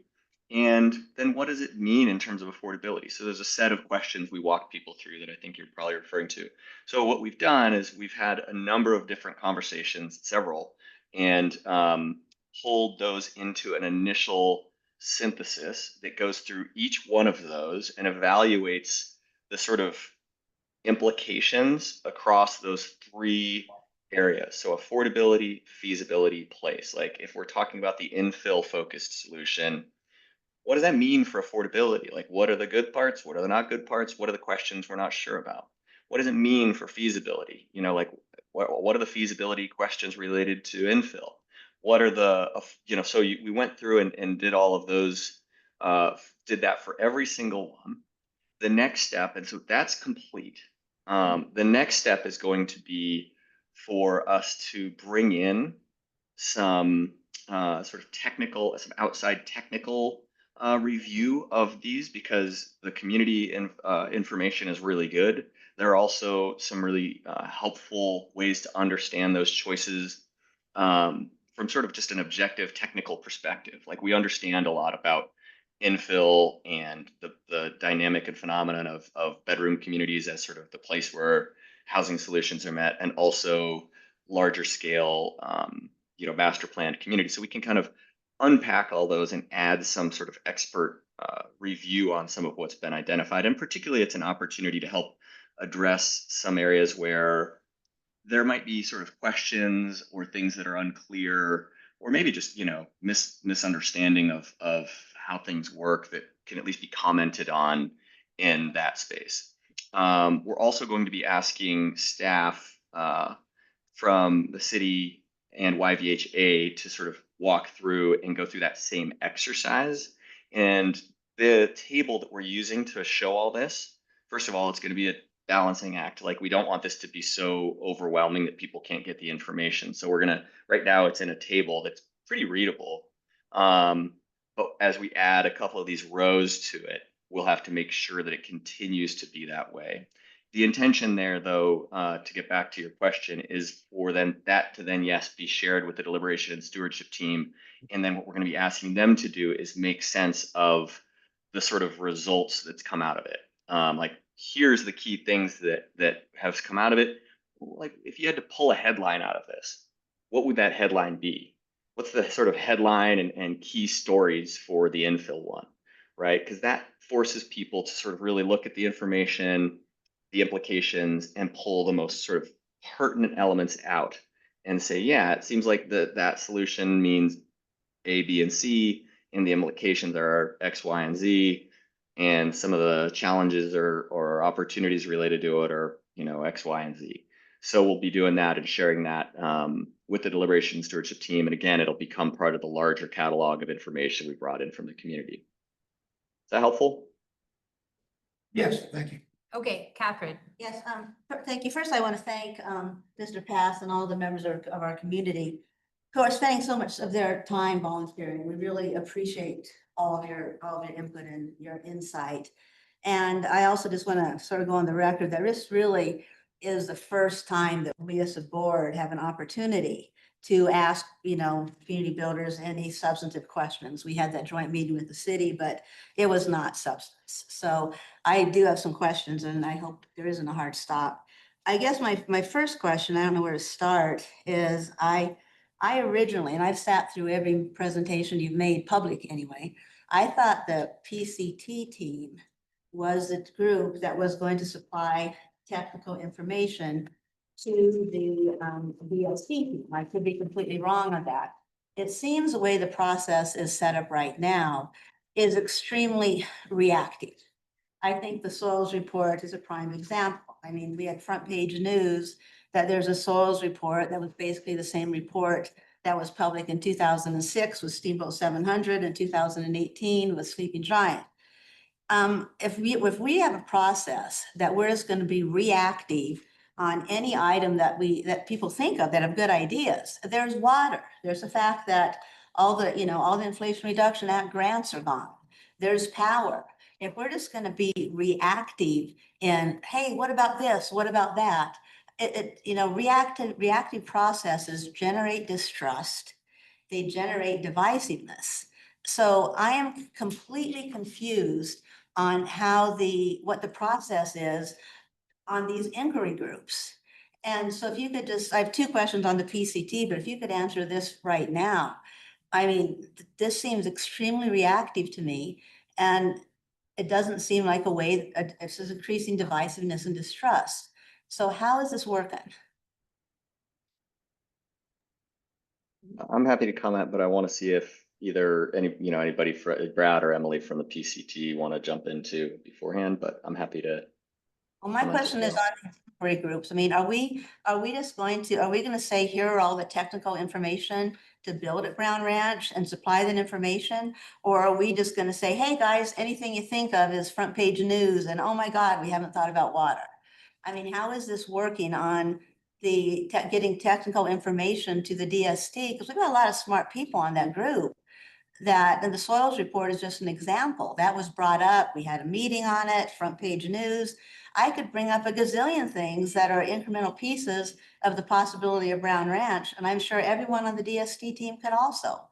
And then what does it mean in terms of affordability? So there's a set of questions we walk people through that I think you're probably referring to. So what we've done is we've had a number of different conversations, several, and pulled those into an initial synthesis that goes through each one of those and evaluates the sort of implications across those three areas. So affordability, feasibility, place. Like if we're talking about the infill focused solution, what does that mean for affordability? Like what are the good parts? What are the not good parts? What are the questions we're not sure about? What does it mean for feasibility? Like what are the feasibility questions related to infill? What are the, so we went through and did all of those, did that for every single one. The next step, and so that's complete. The next step is going to be for us to bring in some sort of technical, some outside technical review of these because the community information is really good. There are also some really helpful ways to understand those choices from sort of just an objective technical perspective. Like we understand a lot about infill and the dynamic and phenomenon of bedroom communities as sort of the place where housing solutions are met, and also larger scale, master planned communities. So we can kind of unpack all those and add some sort of expert review on some of what's been identified. And particularly, it's an opportunity to help address some areas where there might be sort of questions or things that are unclear, or maybe just misunderstanding of how things work that can at least be commented on in that space. We're also going to be asking staff from the city and YVHA to sort of walk through and go through that same exercise. And the table that we're using to show all this, first of all, it's going to be a balancing act. Like we don't want this to be so overwhelming that people can't get the information. So we're going to, right now it's in a table that's pretty readable. But as we add a couple of these rows to it, we'll have to make sure that it continues to be that way. The intention there, though, to get back to your question, is for that to then, yes, be shared with the deliberation and stewardship team. And then what we're going to be asking them to do is make sense of the sort of results that's come out of it. Like, here's the key things that have come out of it. Like, if you had to pull a headline out of this, what would that headline be? What's the sort of headline and key stories for the infill one, right? Because that forces people to sort of really look at the information, the implications, and pull the most sort of pertinent elements out and say, yeah, it seems like that solution means A, B, and C, and the implications are X, Y, and Z, and some of the challenges or opportunities related to it are, X, Y, and Z. So we'll be doing that and sharing that with the deliberation stewardship team. And again, it'll become part of the larger catalog of information we brought in from the community. Is that helpful? Yes, thank you. Okay, Catherine. Yes, thank you. First, I want to thank Mr. Pass and all the members of our community who are spending so much of their time volunteering. We really appreciate all of your input and your insight. And I also just want to sort of go on the record that this really is the first time that we as a board have an opportunity to ask, community builders any substantive questions. We had that joint meeting with the city, but it was not substance. So I do have some questions, and I hope there isn't a hard stop. I guess my first question, I don't know where to start, is I originally, and I've sat through every presentation you've made public anyway, I thought the PCT team was the group that was going to supply technical information to the VLC team. I could be completely wrong on that. It seems the way the process is set up right now is extremely reactive. I think the soils report is a prime example. I mean, we had front page news that there's a soils report that was basically the same report that was public in 2006 with Steamboat 700 and 2018 with Sleeping Giant. If we have a process that we're just going to be reactive on any item that people think of that have good ideas, there's water. There's the fact that all the Inflation Reduction Act grants are gone. There's power. If we're just going to be reactive in, hey, what about this? What about that? Reactive processes generate distrust. They generate divisiveness. So I am completely confused on what the process is on these inquiry groups. And so if you could I have two questions on the PCT, but if you could answer this right now. I mean, this seems extremely reactive to me, and it doesn't seem like a way, this is increasing divisiveness and distrust. So how is this working? I'm happy to comment, but I want to see if either anybody, Brad or Emily from the PCT want to jump into beforehand, but I'm happy to. Well, my question is on inquiry groups. I mean, are we going to say, here are all the technical information to build at Brown Ranch and supply that information? Or are we just going to say, hey, guys, anything you think of is front page news, and oh my God, we haven't thought about water? I mean, how is this working on getting technical information to the DST? Because we've got a lot of smart people on that group. And the soils report is just an example. That was brought up. We had a meeting on it, front page news. I could bring up a gazillion things that are incremental pieces of the possibility of Brown Ranch, and I'm sure everyone on the DST team could also.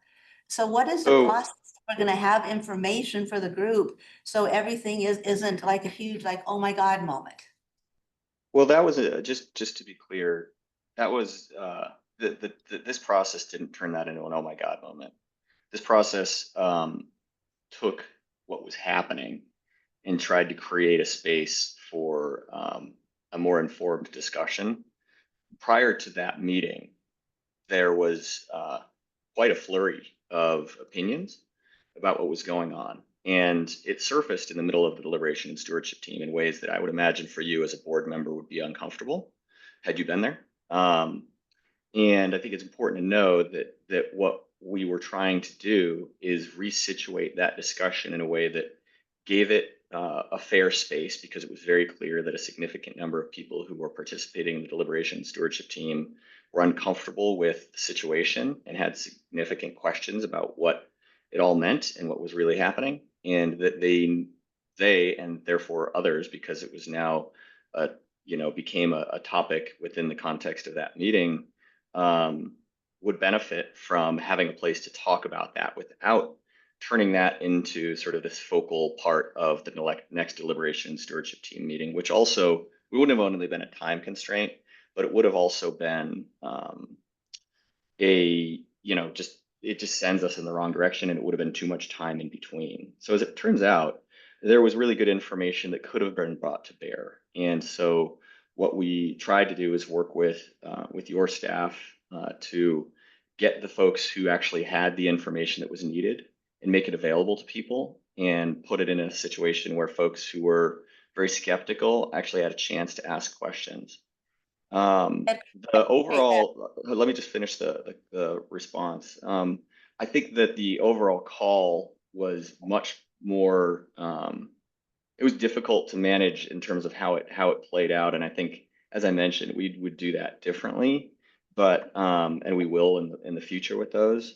So what is the process? We're going to have information for the group, so everything isn't like a huge, like, oh my God moment. Well, that was just to be clear, that was this process didn't turn that into an oh my God moment. This process took what was happening and tried to create a space for a more informed discussion. Prior to that meeting, there was quite a flurry of opinions about what was going on. And it surfaced in the middle of the deliberation and stewardship team in ways that I would imagine for you as a board member would be uncomfortable had you been there. And I think it's important to know that what we were trying to do is resituate that discussion in a way that gave it a fair space, because it was very clear that a significant number of people who were participating in the deliberation and stewardship team were uncomfortable with the situation and had significant questions about what it all meant and what was really happening, and that they and therefore others, because it was now became a topic within the context of that meeting, would benefit from having a place to talk about that without turning that into sort of this focal part of the next deliberation and stewardship team meeting, which also, we wouldn't have only been a time constraint, but it would have also been it just sends us in the wrong direction, and it would have been too much time in between. So as it turns out, there was really good information that could have been brought to bear. And so what we tried to do is work with your staff to get the folks who actually had the information that was needed and make it available to people, and put it in a situation where folks who were very skeptical actually had a chance to ask questions. The overall, let me just finish the response. I think that the overall call was much more, it was difficult to manage in terms of how it played out. And I think, as I mentioned, we would do that differently, but, and we will in the future with those.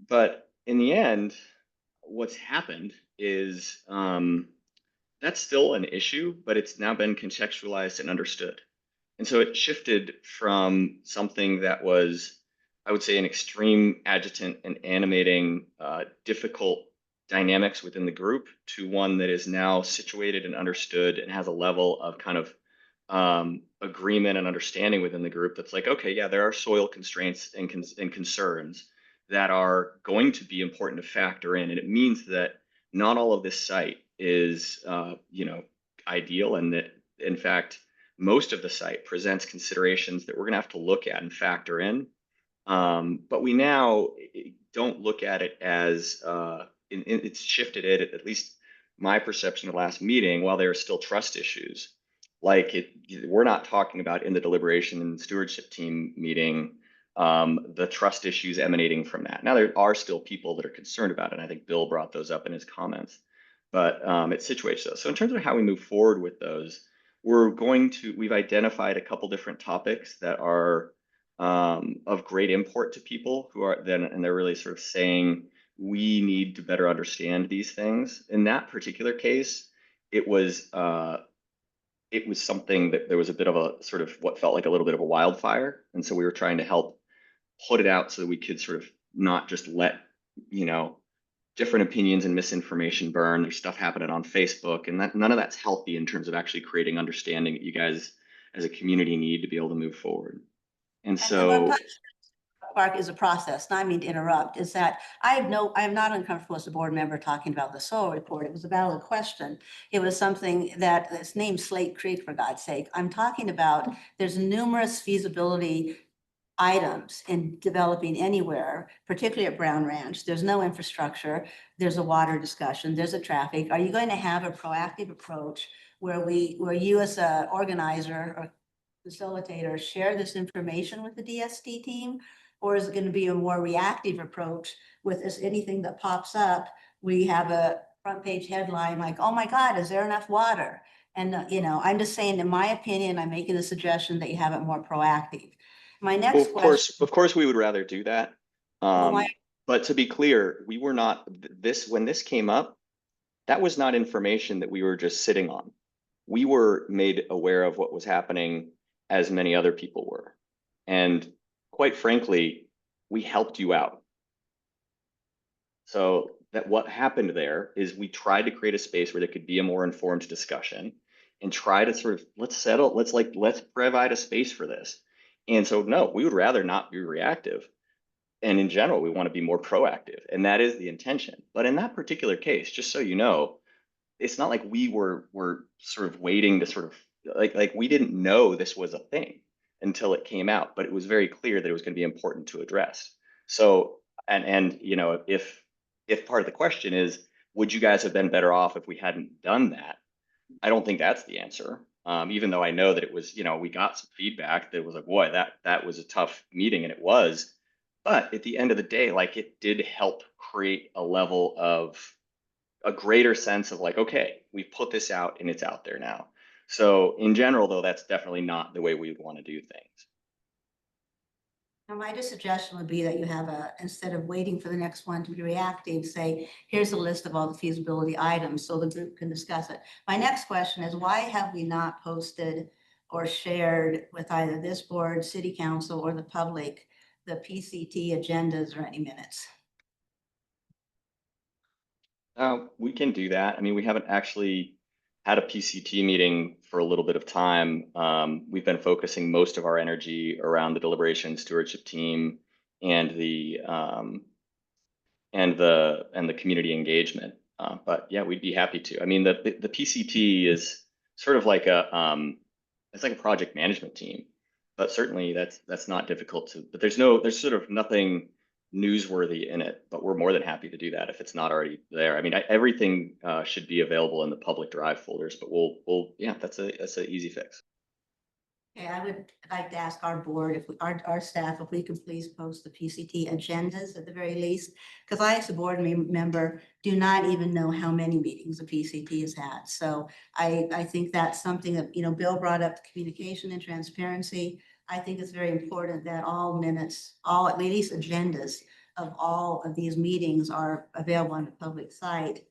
But in the end, what's happened is, that's still an issue, but it's now been contextualized and understood. And so it shifted from something that was, I would say, an extreme adjutant and animating difficult dynamics within the group, to one that is now situated and understood and has a level of kind of agreement and understanding within the group that's like, okay, yeah, there are soil constraints and concerns that are going to be important to factor in. And it means that not all of this site is ideal, and that, in fact, most of the site presents considerations that we're going to have to look at and factor in. But we now don't look at it as, it's shifted it, at least my perception of last meeting, while there are still trust issues, we're not talking about in the deliberation and stewardship team meeting, the trust issues emanating from that. Now, there are still people that are concerned about it, and I think Bill brought those up in his comments, but it situates those. So in terms of how we move forward with those, we've identified a couple different topics that are of great import to people and they're really sort of saying, we need to better understand these things. In that particular case, it was something that there was a bit of a sort of what felt like a little bit of a wildfire. And so we were trying to help put it out so that we could sort of not just let, different opinions and misinformation burn. There's stuff happening on Facebook, and none of that's healthy in terms of actually creating understanding that you guys as a community need to be able to move forward. And so Park is a process, and I mean to interrupt, is that I am not uncomfortable as a board member talking about the soil report. It was a valid question. It was something it's named Slate Creek, for God's sake. I'm talking about, there's numerous feasibility items in developing anywhere, particularly at Brown Ranch. There's no infrastructure, there's a water discussion, there's a traffic. Are you going to have a proactive approach where you as a organizer or facilitator share this information with the DST team? Or is it going to be a more reactive approach with anything that pops up? We have a front page headline like, oh my God, is there enough water? And, I'm just saying, in my opinion, I'm making the suggestion that you have it more proactive. My next question. Of course, we would rather do that. Well, But to be clear, we were not, when this came up, that was not information that we were just sitting on. We were made aware of what was happening, as many other people were. And quite frankly, we helped you out. So that what happened there is we tried to create a space where there could be a more informed discussion and try to sort of, let's provide a space for this. And so, no, we would rather not be reactive. And in general, we want to be more proactive, and that is the intention. But in that particular case, just so you know, it's not like we were sort of waiting to sort of like we didn't know this was a thing until it came out, but it was very clear that it was going to be important to address. So, and if part of the question is, would you guys have been better off if we hadn't done that? I don't think that's the answer. Even though I know that it was, we got some feedback that was like, boy, that was a tough meeting, and it was. But at the end of the day, it did help create a greater sense of like, okay, we've put this out and it's out there now. So in general, though, that's definitely not the way we would want to do things. Now, my suggestion would be that you have instead of waiting for the next one to be reactive, say, here's a list of all the feasibility items so the group can discuss it. My next question is, why have we not posted or shared with either this board, city council, or the public the PCT agendas or any minutes? We can do that. I mean, we haven't actually had a PCT meeting for a little bit of time. We've been focusing most of our energy around the deliberation stewardship team and the community engagement. But yeah, we'd be happy to. I mean, the PCT is sort of like it's like a project management team, but certainly that's not difficult to. But there's sort of nothing newsworthy in it, but we're more than happy to do that if it's not already there. I mean, everything should be available in the public drive folders, but yeah, that's an easy fix. Okay, I would like to ask our board, our staff, if we could please post the PCT agendas at the very least, because I, as a board member, do not even know how many meetings the PCT has had. So I think that's something that, Bill brought up, the communication and transparency. I think it's very important that all minutes, at least agendas of all of these meetings are available on the public site.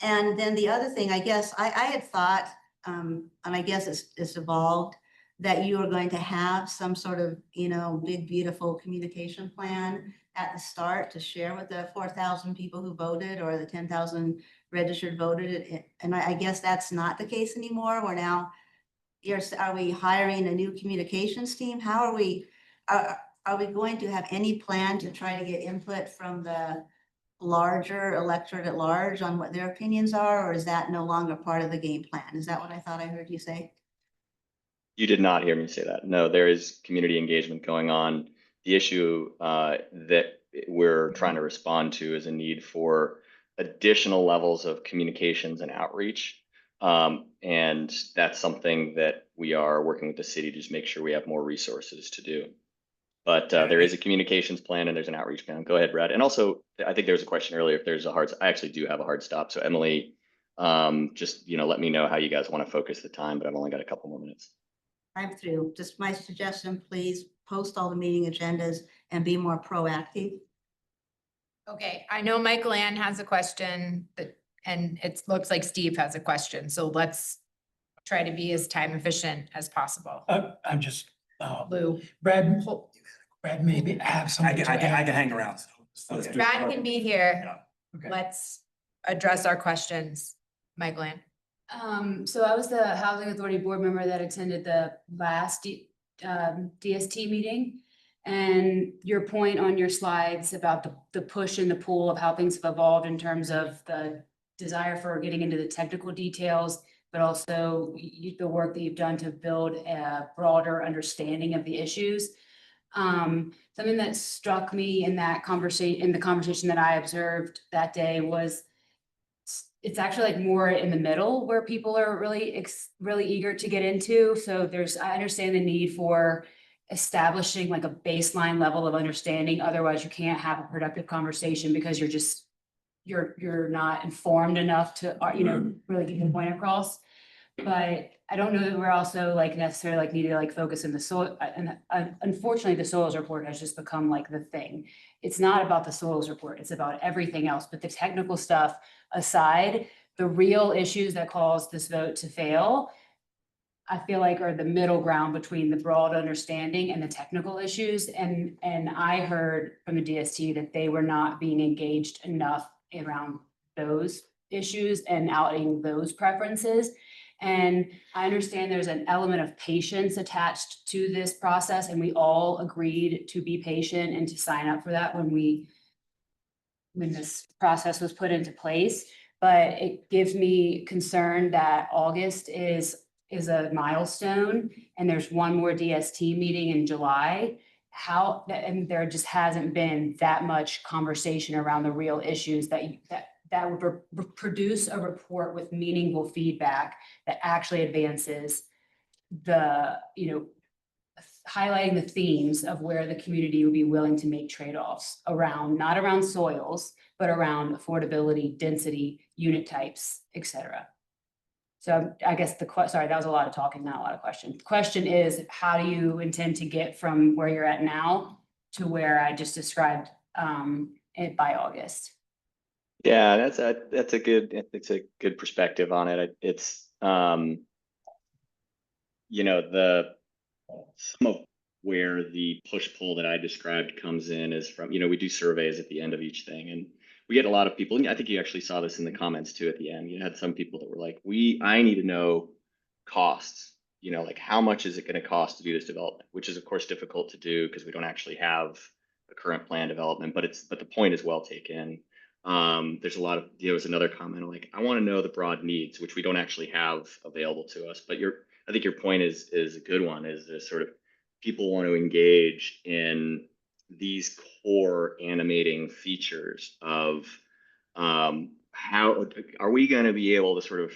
And then the other thing, I guess, I had thought, and I guess it's evolved, that you are going to have some sort of, big, beautiful communication plan at the start to share with the 4,000 people who voted or the 10,000 registered voted. And I guess that's not the case anymore. We're now, are we hiring a new communications team? How are we going to have any plan to try to get input from the larger electorate at large on what their opinions are, or is that no longer part of the game plan? Is that what I thought I heard you say? You did not hear me say that. No, there is community engagement going on. The issue that we're trying to respond to is a need for additional levels of communications and outreach. And that's something that we are working with the city to just make sure we have more resources to do. But there is a communications plan and there's an outreach plan. Go ahead, Brad. And also, I think there was a question earlier if there's a hard, I actually do have a hard stop. So Emily, just, let me know how you guys want to focus the time, but I've only got a couple more minutes. I'm through. Just my suggestion, please post all the meeting agendas and be more proactive. Okay, I know Mike Land has a question and it looks like Steve has a question, so let's try to be as time efficient as possible. I'm just, Lou, Brad, maybe have I something can, to I can, I add. can hang around. So let's do it. Brad can be here. Okay. Let's address our questions. Mike Land. So I was the Housing Authority Board member that attended the last DST meeting. And your point on your slides about the push and the pull of how things have evolved in terms of the desire for getting into the technical details, but also the work that you've done to build a broader understanding of the issues. Something that struck me in that conversation, the conversation that I observed that day was it's actually like more in the middle where people are really eager to get into. So I understand the need for establishing like a baseline level of understanding. Otherwise you can't have a productive conversation because you're not informed enough to, really get the point across. But I don't know that we're also like necessarily like needing to like focus in the soil. And unfortunately, the soils report has just become like the thing. It's not about the soils report. It's about everything else. But the technical stuff aside, the real issues that caused this vote to fail, I feel like are the middle ground between the broad understanding and the technical issues. And I heard from the DST that they were not being engaged enough around those issues and outing those preferences. And I understand there's an element of patience attached to this process, and we all agreed to be patient and to sign up for that when this process was put into place. But it gives me concern that August is a milestone and there's one more DST meeting in July. And there just hasn't been that much conversation around the real issues that would produce a report with meaningful feedback that actually advances highlighting the themes of where the community would be willing to make trade-offs around, not around soils, but around affordability, density, unit types, et cetera. So I guess sorry, that was a lot of talking, not a lot of questions. The question is, how do you intend to get from where you're at now to where I just described it by August? Yeah, that's a good perspective on it. It's some of where the push-pull that I described comes in is from, we do surveys at the end of each thing, and we get a lot of people, and I think you actually saw this in the comments too at the end. You had some people that were like, I need to know costs, like how much is it going to cost to do this development, which is of course difficult to do because we don't actually have a current plan development, but the point is well taken. There's a lot of, there was another comment like, I want to know the broad needs, which we don't actually have available to us. But I think your point is a good one, is this sort of people want to engage in these core animating features of how are we going to be able to sort of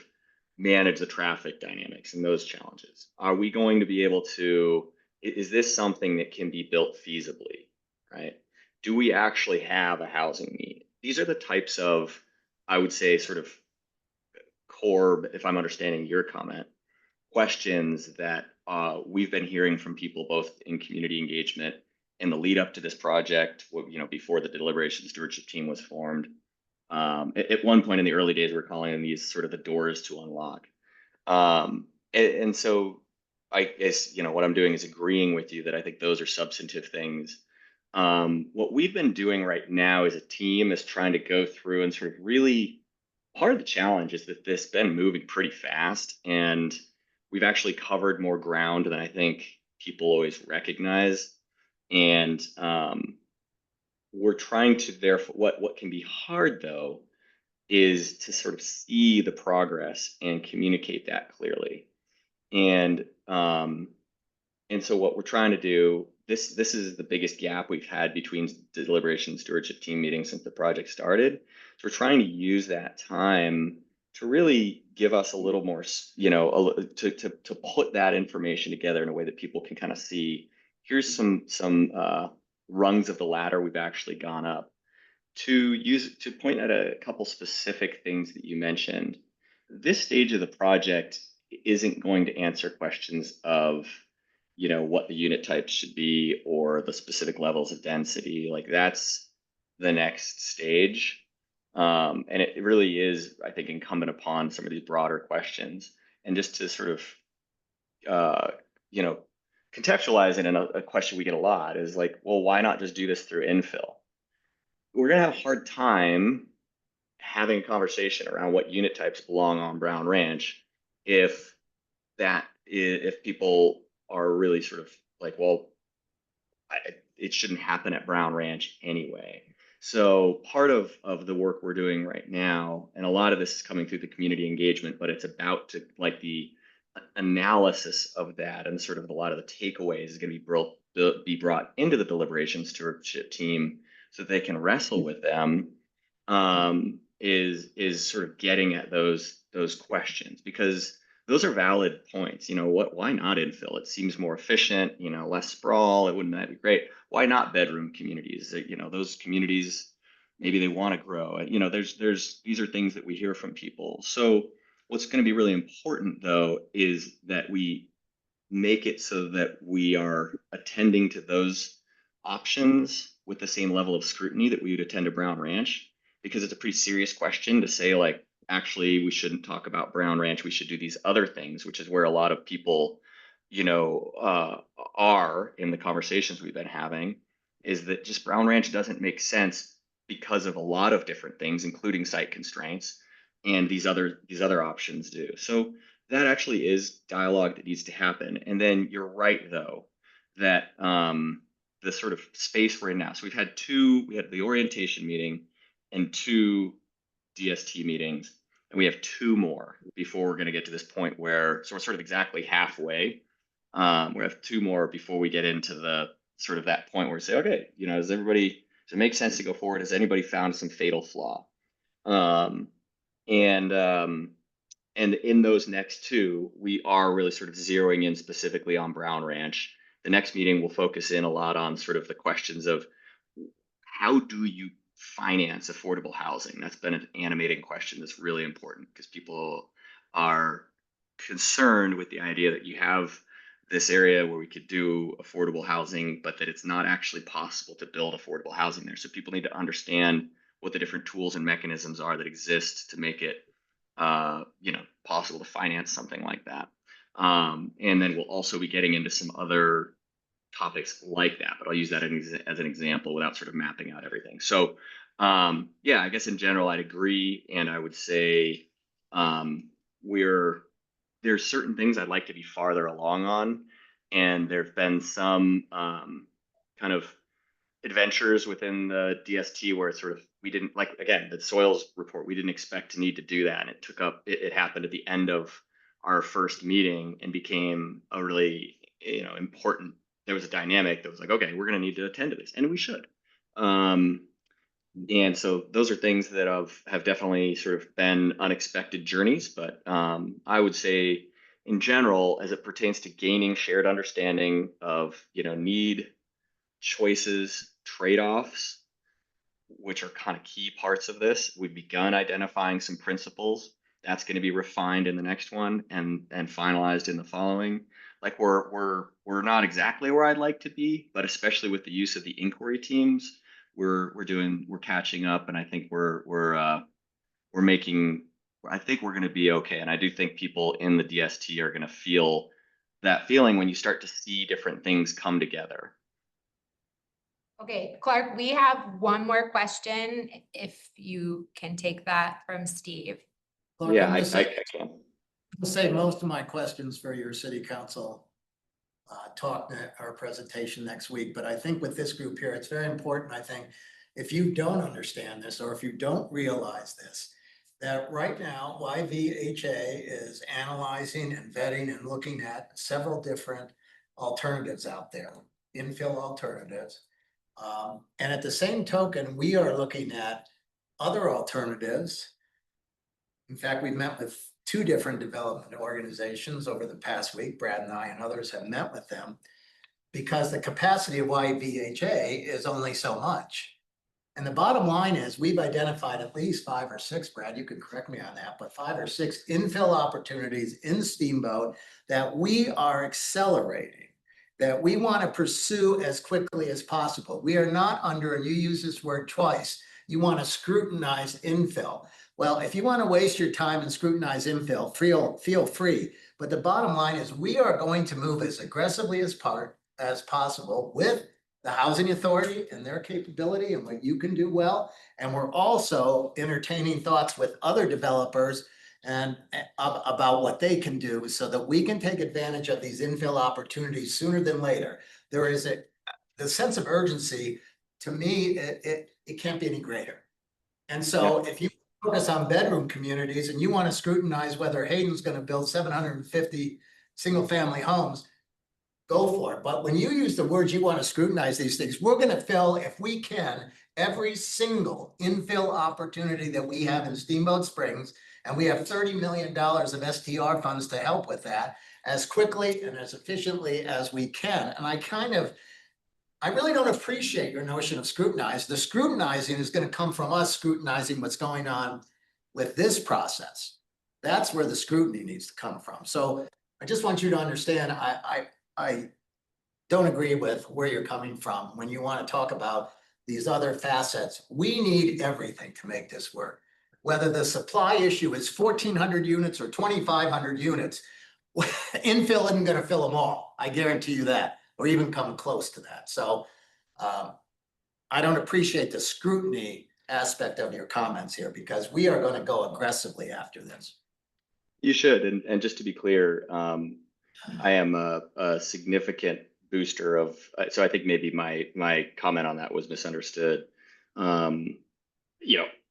manage the traffic dynamics and those challenges? Are we going to be able to, is this something that can be built feasibly, right? Do we actually have a housing need? These are the types of, I would say, sort of core, if I'm understanding your comment, questions that we've been hearing from people both in community engagement in the lead up to this project, before the deliberation stewardship team was formed. At one point in the early days, we were calling them these sort of the doors to unlock. And so I guess, what I'm doing is agreeing with you that I think those are substantive things. What we've been doing right now as a team is trying to go through and sort of really, part of the challenge is that this has been moving pretty fast, and we've actually covered more ground than I think people always recognize. And we're trying to, therefore, what can be hard though, is to sort of see the progress and communicate that clearly. And so what we're trying to do, this is the biggest gap we've had between deliberation and stewardship team meetings since the project started. So we're trying to use that time to really give us a little more, to put that information together in a way that people can kind of see, here's some rungs of the ladder we've actually gone up. To point at a couple specific things that you mentioned, this stage of the project isn't going to answer questions of, what the unit types should be or the specific levels of density. Like that's the next stage. And it really is, I think, incumbent upon some of these broader questions. And just to sort of, contextualize it in a question we get a lot is like, well, why not just do this through infill? We're gonna have a hard time having a conversation around what unit types belong on Brown Ranch if people are really sort of like, well, it shouldn't happen at Brown Ranch anyway. So part of the work we're doing right now, and a lot of this is coming through the community engagement, but it's about to like the analysis of that and sort of a lot of the takeaways is going to be brought into the deliberation stewardship team so that they can wrestle with them. Is sort of getting at those questions because those are valid points. Why not infill? It seems more efficient, less sprawl. Wouldn't that be great? Why not bedroom communities? Those communities, maybe they want to grow. These are things that we hear from people. So what's going to be really important though, is that we make it so that we are attending to those options with the same level of scrutiny that we would attend to Brown Ranch, because it's a pretty serious question to say like, actually, we shouldn't talk about Brown Ranch. We should do these other things, which is where a lot of people, are in the conversations we've been having, is that just Brown Ranch doesn't make sense because of a lot of different things, including site constraints, and these other options do. So that actually is dialogue that needs to happen. And then you're right, though, that the sort of space we're in now. So we had the orientation meeting and 2 DST meetings, and we have 2 more before we're going to get to this point where, so we're sort of exactly halfway. We have 2 more before we get into the sort of that point where we say, okay, does it make sense to go forward? Has anybody found some fatal flaw? And in those next 2, we are really sort of zeroing in specifically on Brown Ranch. The next meeting will focus in a lot on sort of the questions of how do you finance affordable housing? That's been an animating question that's really important because people are concerned with the idea that you have this area where we could do affordable housing, but that it's not actually possible to build affordable housing there. So people need to understand what the different tools and mechanisms are that exist to make it possible to finance something like that. And then we'll also be getting into some other topics like that, but I'll use that as an example without sort of mapping out everything. So I guess in general, I'd agree. And I would say there's certain things I'd like to be farther along on. And there've been some kind of adventures within the DST where it's sort of, we didn't like, again, the soils report, we didn't expect to need to do that. And it happened at the end of our first meeting and became a really, important, there was a dynamic that was like, okay, we're going to need to attend to this, and we should. And so those are things that have definitely sort of been unexpected journeys, but I would say in general, as it pertains to gaining shared understanding of, need, choices, trade-offs, which are kind of key parts of this, we've begun identifying some principles. That's going to be refined in the next one and finalized in the following. Like we're not exactly where I'd like to be, but especially with the use of the inquiry teams, we're catching up, and I think I think we're going to be okay. And I do think people in the DST are going to feel that feeling when you start to see different things come together. Okay, Clark, we have one more question, if you can take that from Steve. Clark, Yeah, I'm I gonna can. save most of my questions for your city council talk or presentation next week, but I think with this group here, it's very important, I think, if you don't understand this or if you don't realize this, that right now YVHA is analyzing and vetting and looking at several different alternatives out there. infill alternatives. And at the same token, we are looking at other alternatives. In fact, we've met with 2 different development organizations over the past week. Brad and I and others have met with them because the capacity of YVHA is only so much. And the bottom line is we've identified at least 5 or 6, Brad, you can correct me on that, but 5 or 6 infill opportunities in Steamboat that we are accelerating, that we want to pursue as quickly as possible. We are not under, and you use this word twice, you want to scrutinize infill. Well, if you want to waste your time and scrutinize infill, feel free. But the bottom line is we are going to move as aggressively as possible with the housing authority and their capability and what you can do well. And we're also entertaining thoughts with other developers and about what they can do so that we can take advantage of these infill opportunities sooner than later. There is the sense of urgency, to me, it can't be any greater. And so if you focus on bedroom communities and you want to scrutinize whether Hayden's going to build 750 single family homes, go for it. But when you use the words you want to scrutinize these things, we're going to fill, if we can, every single infill opportunity that we have in Steamboat Springs. And we have $30 million of STR funds to help with that as quickly and as efficiently as we can. And I really don't appreciate your notion of scrutinize. The scrutinizing is going to come from us scrutinizing what's going on with this process. That's where the scrutiny needs to come from. So I just want you to understand, I don't agree with where you're coming from when you want to talk about these other facets. We need everything to make this work. Whether the supply issue is 1,400 units or 2,500 units, infill isn't going to fill them all. I guarantee you that, or even come close to that. So I don't appreciate the scrutiny aspect of your comments here because we are going to go aggressively after this. You should, and just to be clear, I am a significant booster of, so I think maybe my comment on that was misunderstood.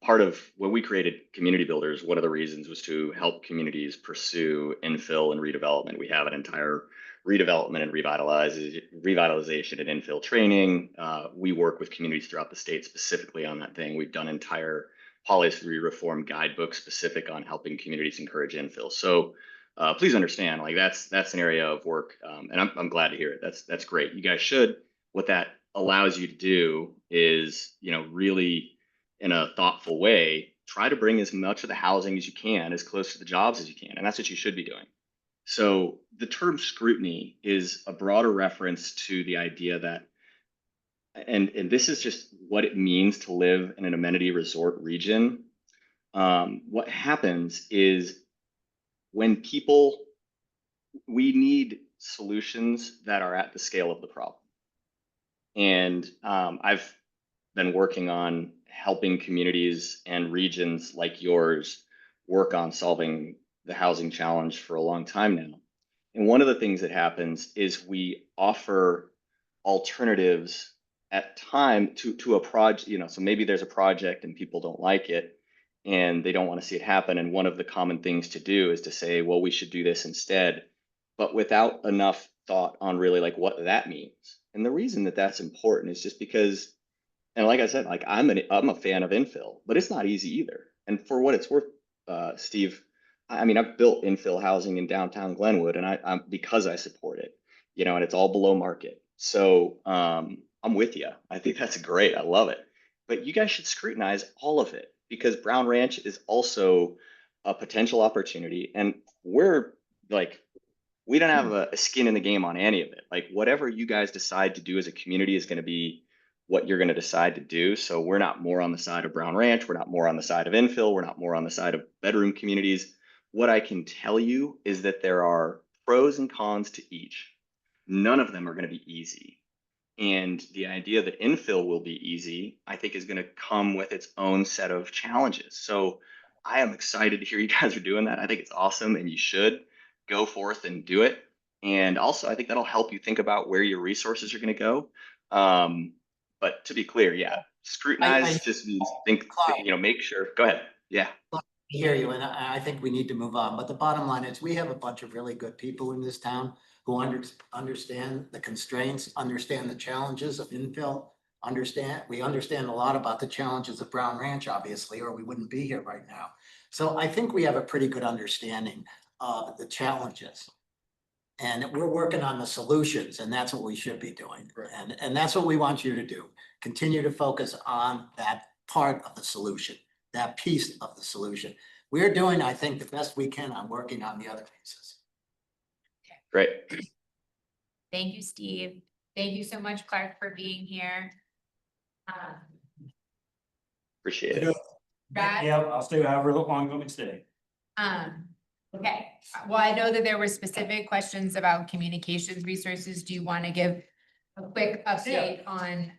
Part of when we created Community Builders, one of the reasons was to help communities pursue infill and redevelopment. We have an entire redevelopment and revitalization and infill training. We work with communities throughout the state specifically on that thing. We've done entire policy reform guidebooks specific on helping communities encourage infill. So please understand, like that's an area of work, and I'm glad to hear it. That's great. You guys should. What that allows you to do is, really in a thoughtful way, try to bring as much of the housing as you can, as close to the jobs as you can, and that's what you should be doing. So the term scrutiny is a broader reference to the idea that, and this is just what it means to live in an amenity resort region. What happens is when we need solutions that are at the scale of the problem. And I've been working on helping communities and regions like yours work on solving the housing challenge for a long time now. And one of the things that happens is we offer alternatives at time to a project, so maybe there's a project and people don't like it and they don't want to see it happen. And one of the common things to do is to say, well, we should do this instead, but without enough thought on really like what that means. And the reason that that's important is just because, and like I said, like I'm a fan of infill, but it's not easy either. And for what it's worth, Steve, I mean, I've built infill housing in downtown Glenwood, and I'm because I support it, and it's all below market. So I'm with you. I think that's great. I love it. But you guys should scrutinize all of it because Brown Ranch is also a potential opportunity, and we don't have a skin in the game on any of it. Like whatever you guys decide to do as a community is going to be what you're going to decide to do. So we're not more on the side of Brown Ranch. We're not more on the side of infill. We're not more on the side of bedroom communities. What I can tell you is that there are pros and cons to each. None of them are going to be easy. And the idea that infill will be easy, I think is going to come with its own set of challenges. So I am excited to hear you guys are doing that. I think it's awesome and you should go forth and do it. And also, I think that'll help you think about where your resources are going to go. But to be clear, yeah, scrutinize just means make sure. Go ahead. Yeah. I hear you, and I think we need to move on. But the bottom line is we have a bunch of really good people in this town who understand the constraints, understand the challenges of infill, we understand a lot about the challenges of Brown Ranch, obviously, or we wouldn't be here right now. So I think we have a pretty good understanding of the challenges. And we're working on the solutions, and that's what we should be doing. And that's what we want you to do. Continue to focus on that part of the solution, that piece of the solution. We're doing, I think, the best we can on working on the other pieces. Great. Thank you, Steve. Thank you so much, Clark, for being here. Appreciate it. Brad? Yeah, I'll stay however long you want me to stay. Okay, well, I know that there were specific questions about communications resources. Do you want to give a quick update on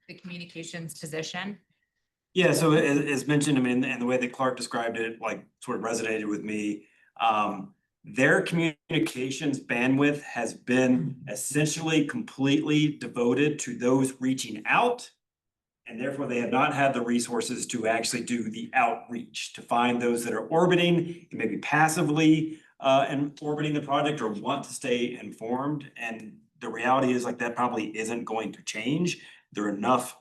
the communications position? Yeah, so as mentioned, I mean, and the way that Clark described it, like sort of resonated with me. Their communications bandwidth has been essentially completely devoted to those reaching out. And therefore, they have not had the resources to actually do the outreach, to find those that are orbiting, and maybe passively and orbiting the project or want to stay informed. And the reality is like that probably isn't going to change. There are enough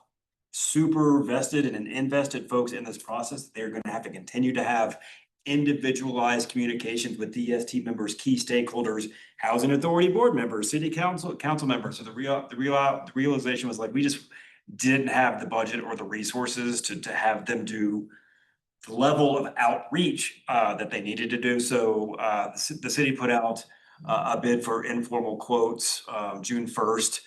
super vested and invested folks in this process that they're going to have to continue to have individualized communications with DST members, key stakeholders, housing authority board members, city council members. So the realization was like, we just didn't have the budget or the resources to have them do the level of outreach that they needed to do. So the city put out a bid for informal quotes June 1st.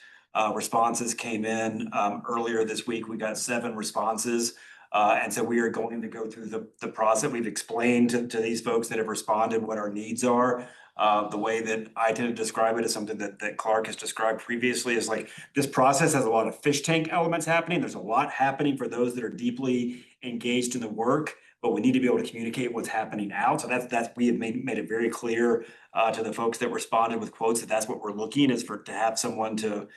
Responses came in earlier this week. We got 7 responses. And so we are going to go through the process. We've explained to these folks that have responded what our needs are. The way that I tend to describe it is something that Clark has described previously is like, this process has a lot of fish tank elements happening. There's a lot happening for those that are deeply engaged in the work, but we need to be able to communicate what's happening out. So that's we have made it very clear to the folks that responded with quotes that that's what we're looking is to have someone to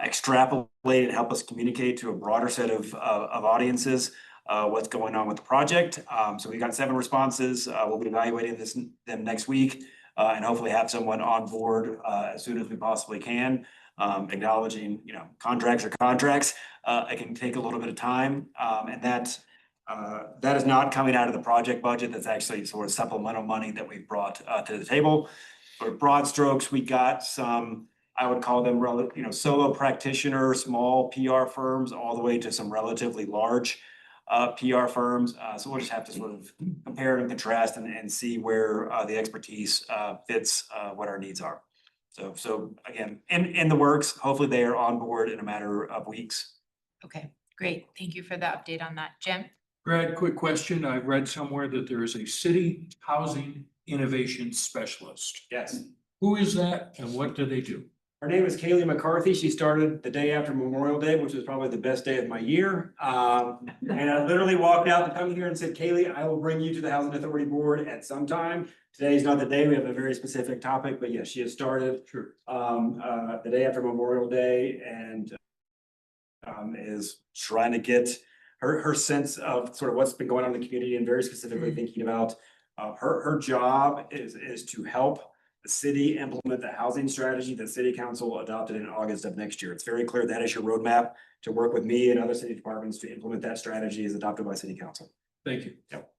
extrapolate and help us communicate to a broader set of audiences what's going on with the project. So we got 7 responses. We'll be evaluating them next week. And hopefully have someone on board as soon as we possibly can. Acknowledging, contracts are contracts. It can take a little bit of time, and that is not coming out of the project budget. That's actually sort of supplemental money that we've brought to the table. For broad strokes, we got some, I would call them, solo practitioner, small PR firms, all the way to some relatively large PR firms. So we'll just have to sort of compare and contrast and see where the expertise fits what our needs are. So again, in the works, hopefully they are on board in a matter of weeks. Okay, great. Thank you for the update on that. Jim? Brad, quick question. I read somewhere that there is a city housing innovation specialist. Yes. Who is that and what do they do? Her name is Kaylee McCarthy. She started the day after Memorial Day, which was probably the best day of my year. And I literally walked out to come here and said, Kaylee, I will bring you to the Housing Authority Board at some time. Today is not the day. We have a very specific topic, but yes, she has started the day after Memorial Day and is trying to get her sense of sort of what's been going on in the community and very specifically thinking about her job is to help the city implement the housing strategy that City Council adopted in August of next year. It's very clear that is your roadmap to work with me and other city departments to implement that strategy as adopted by City Council. Thank you. Yep.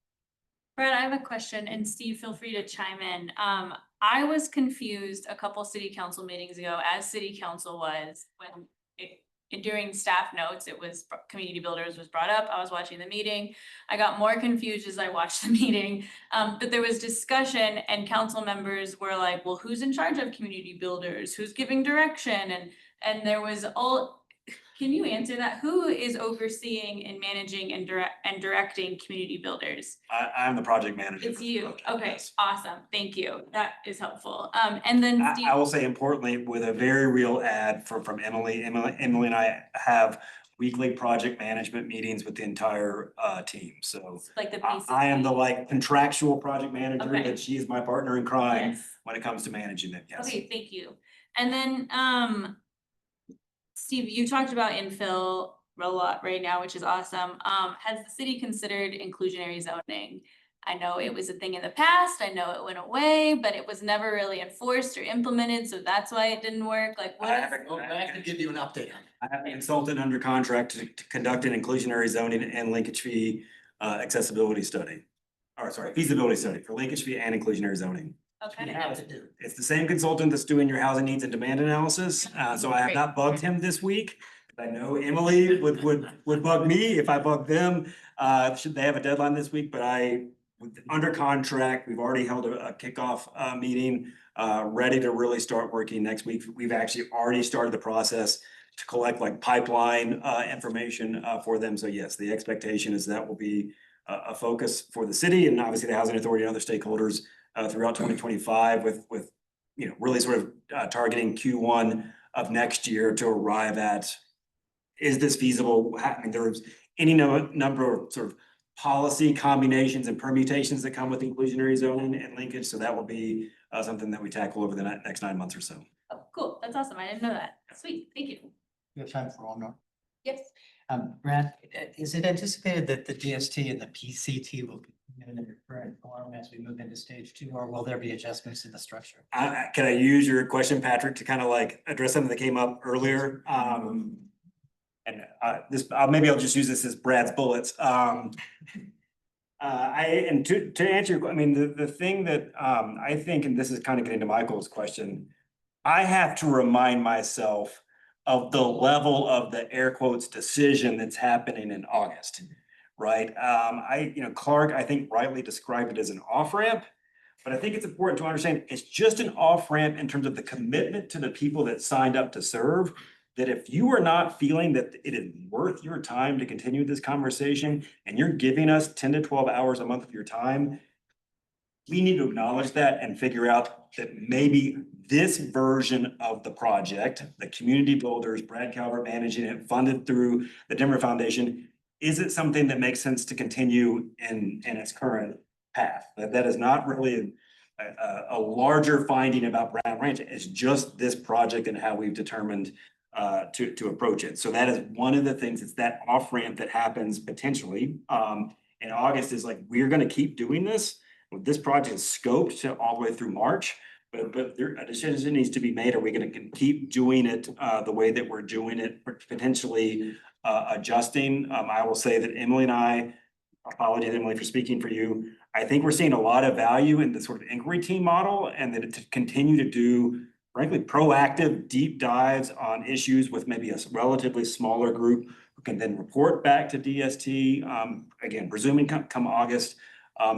Brad, I have a question, and Steve, feel free to chime in. I was confused a couple city council meetings ago, as city council was, when during staff notes, it was community builders was brought up. I was watching the meeting. I got more confused as I watched the meeting. But there was discussion and council members were like, well, who's in charge of community builders? Who's giving direction? And there was can you answer that? Who is overseeing and managing and directing community builders? I'm the project manager. It's you. Project, Okay, yes. awesome. Thank you. That is helpful. And then Steve. I will say importantly, with a very real ad from Emily. Emily and I have weekly project management meetings with the entire team. So Like the I am the contractual project manager, Okay. that she is my partner in crime Yes. when it comes to managing them. Yes. Okay, thank you. And then, Steve, you talked about infill a lot right now, which is awesome. Has the city considered inclusionary zoning? I know it was a thing in the past, I know it went away, but it was never really enforced or implemented, so that's why it didn't work, like what is? I can give you an update on it. I have a consultant under contract to conduct an inclusionary zoning and linkage fee accessibility study. Or sorry, feasibility study for linkage fee and inclusionary zoning. Okay. It's the same consultant that's doing your housing needs and demand analysis. So I have not bugged him this week. I know Emily would bug me if I bug them. Should they have a deadline this week, but under contract, we've already held a kickoff meeting, ready to really start working next week. We've actually already started the process to collect like pipeline information for them. So yes, the expectation is that will be a focus for the city and obviously the housing authority and other stakeholders throughout 2025 with really sort of targeting Q1 of next year to arrive at, is this feasible? I mean, there's any number of sort of policy combinations and permutations that come with inclusionary zoning and linkage. So that will be something that we tackle over the next 9 months or so. Oh, cool, that's awesome, I didn't know that, sweet, thank you. We have time for one more. Yes. Brad, is it anticipated that the DST and the PCT will continue in their current form as we move into stage 2, or will there be adjustments in the structure? Can I use your question, Patrick, to kind of like address something that came up earlier? Maybe I'll just use this as Brad's bullets. To answer your, I mean, the thing that I think, and this is kind of getting to Michael's question, I have to remind myself of the level of the air quotes decision that's happening in August, right? Clark, I think rightly described it as an off-ramp, but I think it's important to understand it's just an off-ramp in terms of the commitment to the people that signed up to serve, that if you are not feeling that it is worth your time to continue this conversation and you're giving us 10 to 12 hours a month of your time, we need to acknowledge that and figure out that maybe this version of the project, the community builders, Brad Calvert managing it, funded through the Denver Foundation, is it something that makes sense to continue in its current path? That is not really a larger finding about Brown Ranch. It's just this project and how we've determined to approach it. So that is one of the things, it's that off ramp that happens potentially in August, is like, we're gonna keep doing this. This project is scoped to all the way through March, but a decision needs to be made. Are we gonna keep doing it the way that we're doing it, potentially adjusting? I will say that Emily and I, apologies Emily for speaking for you, I think we're seeing a lot of value in the sort of inquiry team model, and that to continue to do frankly proactive deep dives on issues with maybe a relatively smaller group who can then report back to DST. Again, presuming come August,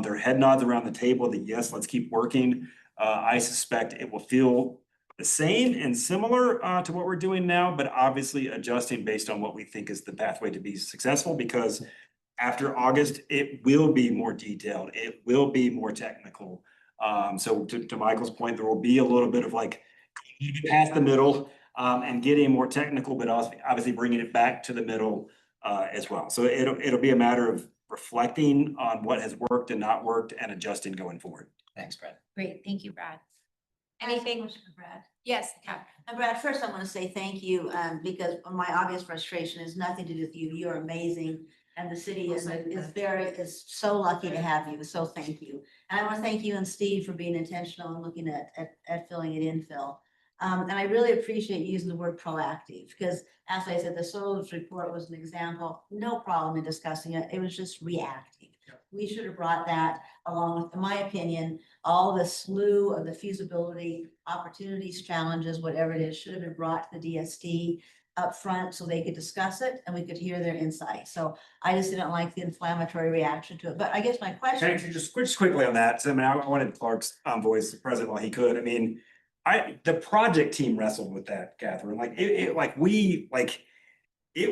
their head nods around the table that yes, let's keep working. I suspect it will feel the same and similar to what we're doing now, but obviously adjusting based on what we think is the pathway to be successful, because after August, it will be more detailed. It will be more technical. So to Michael's point, there will be a little bit of like past the middle and getting more technical, but also obviously bringing it back to the middle as well. So it'll be a matter of reflecting on what has worked and not worked and adjusting going forward. Thanks, Brad. Great, thank you, Brad. Anything? Brad? Yes, Catherine. And Brad, first I want to say thank you, because my obvious frustration has nothing to do with you. You're amazing. And the city is so lucky to have you. So thank you. And I want to thank you and Steve for being intentional and looking at filling it in, Phil. And I really appreciate using the word proactive, because as I said, the soils report was an example, no problem in discussing it. It was just reactive. We should have brought that along with, in my opinion, all the slew of the feasibility, opportunities, challenges, whatever it is, should have been brought to the DST up front so they could discuss it and we could hear their insight. So I just didn't like the inflammatory reaction to it. But I guess my question. Can I just quickly on that? So I mean, I wanted Clark's voice present while he could. I mean, the project team wrestled with that, Catherine. It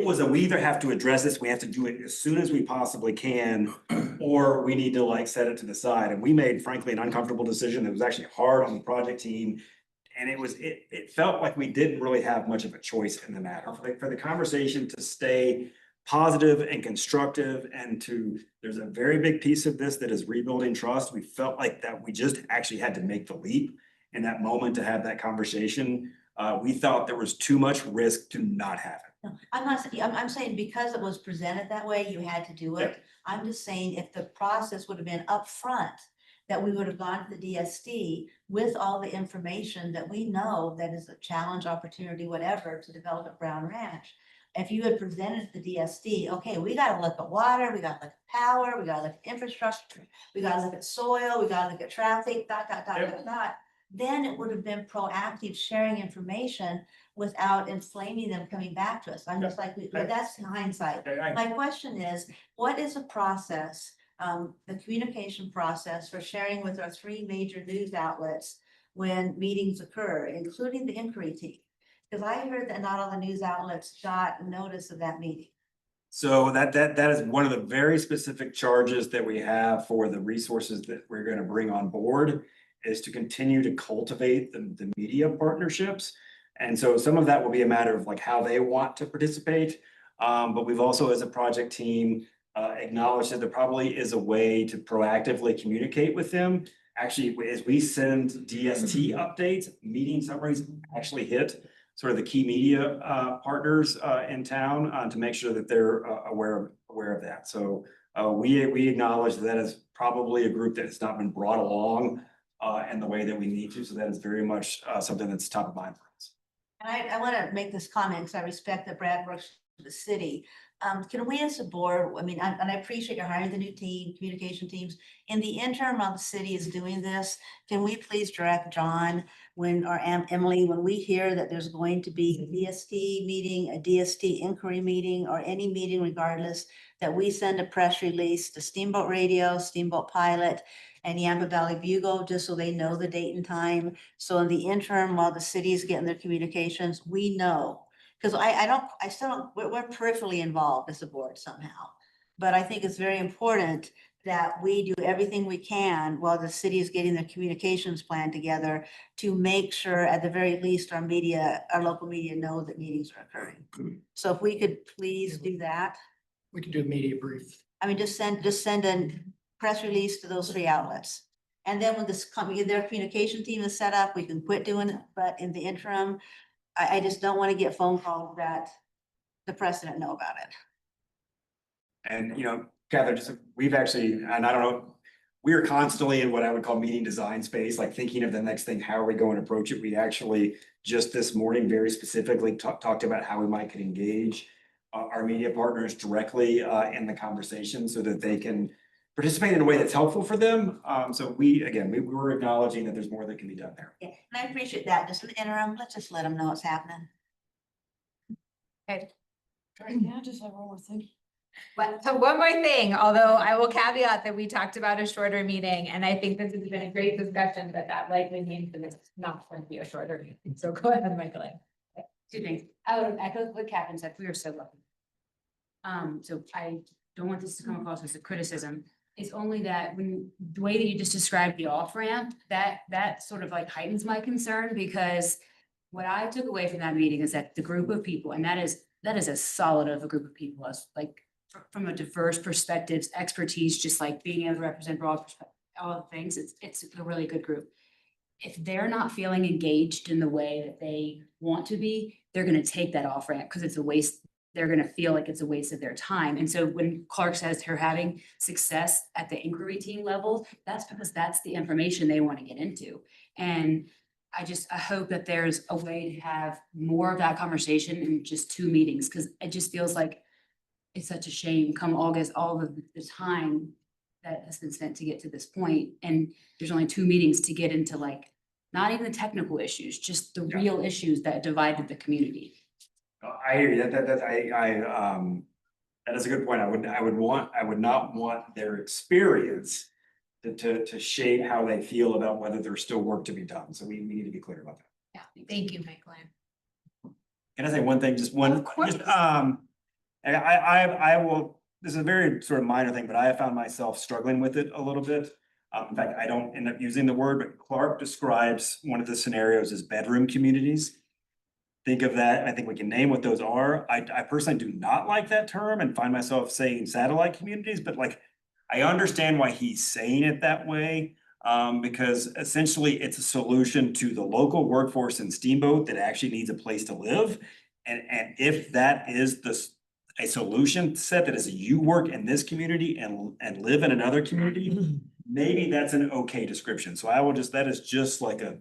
was we either have to address this, we have to do it as soon as we possibly can, or we need to like set it to the side. And we made frankly an uncomfortable decision that was actually hard on the project team. And it felt like we didn't really have much of a choice in the matter. For the conversation to stay positive and constructive, and there's a very big piece of this that is rebuilding trust. We felt like that we just actually had to make the leap in that moment to have that conversation. We thought there was too much risk to not have it. No, I'm not, I'm saying because it was presented that way, you had to do it. I'm just saying if the process would have been upfront, that we would have gone to the DSD with all the information that we know that is a challenge, opportunity, whatever, to develop at Brown Ranch. If you had presented the DSD, okay, we gotta look at water, we gotta look at power, we gotta look at infrastructure, we gotta look at soil, we gotta look at traffic, dot. Then it would have been proactive sharing information without inflaming them coming back to us. I'm just like, that's hindsight. My question is, what is a process, the communication process for sharing with our three major news outlets when meetings occur, including the inquiry team? Because I heard that not all the news outlets got notice of that meeting. So that is one of the very specific charges that we have for the resources that we're gonna bring on board, is to continue to cultivate the media partnerships. And so some of that will be a matter of like how they want to participate. But we've also, as a project team, acknowledged that there probably is a way to proactively communicate with them. Actually, as we send DST updates, meeting summaries actually hit sort of the key media partners in town to make sure that they're aware of that. So we acknowledge that is probably a group that has not been brought along in the way that we need to. So that is very much something that's top of mind for us. And I want to make this comment because I respect that Brad works for the city. Can we as a board, I mean, and I appreciate you're hiring the new team, communication teams. In the interim while the city is doing this, can we please direct John or Emily, when we hear that there's going to be a DST meeting, a DST inquiry meeting, or any meeting regardless, that we send a press release to Steamboat Radio, Steamboat Pilot, and Yampa Valley Bugle, just so they know the date and time. So in the interim, while the city is getting their communications, we know. Because I still don't, we're peripherally involved as a board somehow. But I think it's very important that we do everything we can while the city is getting their communications plan together to make sure at the very least our local media know that meetings are occurring. So if we could please do that. We could do a media brief. I mean, just send a press release to those three outlets. And then when their communication team is set up, we can quit doing it. But in the interim, I just don't want to get phone calls that the press didn't know about it. And, you know, Catherine, we've actually, and I don't know, we are constantly in what I would call meeting design space, like thinking of the next thing, how are we going to approach it? We actually just this morning very specifically talked about how we might could engage our media partners directly in the conversation so that they can participate in a way that's helpful for them. So we were acknowledging that there's more that can be done there. Yeah, and I appreciate that. Just in the interim, let's just let them know what's happening. Okay. Yeah, just have one more thing. But so one more thing, although I will caveat that we talked about a shorter meeting, and I think this has been a great discussion, but that likely means that it's not going to be a shorter meeting. So go ahead, Michael. Two things. I would echo what Catherine said. We are so lucky. So I don't want this to come across as a criticism. It's only that when the way that you just described the off ramp, that sort of like heightens my concern, because what I took away from that meeting is that the group of people, and that is as solid of a group of people as like from a diverse perspectives, expertise, just like being able to represent broad perspective, all the things, it's a really good group. If they're not feeling engaged in the way that they want to be, they're going to take that off ramp because it's a waste. They're going to feel like it's a waste of their time. And so when Clark says they're having success at the inquiry team level, that's because that's the information they want to get into. And I hope that there's a way to have more of that conversation in just 2 meetings, because it just feels like it's such a shame come August, all of the time that has been spent to get to this point. And there's only 2 meetings to get into like, not even the technical issues, just the real issues that divided the community. I hear you. That is a good point. I would not want their experience to shape how they feel about whether there's still work to be done. So we need to be clear about that. Yeah, thank you, Michael. Can I say one thing? Just one. Of course. I will. This is a very sort of minor thing, but I have found myself struggling with it a little bit. In fact, I don't end up using the word, but Clark describes one of the scenarios as bedroom communities. Think of that. I think we can name what those are. I personally do not like that term and find myself saying satellite communities, but like, I understand why he's saying it that way. Because essentially it's a solution to the local workforce in Steamboat that actually needs a place to live. And if that is a solution set that is you work in this community and live in another community, maybe that's an okay description. So I will just, that is just like a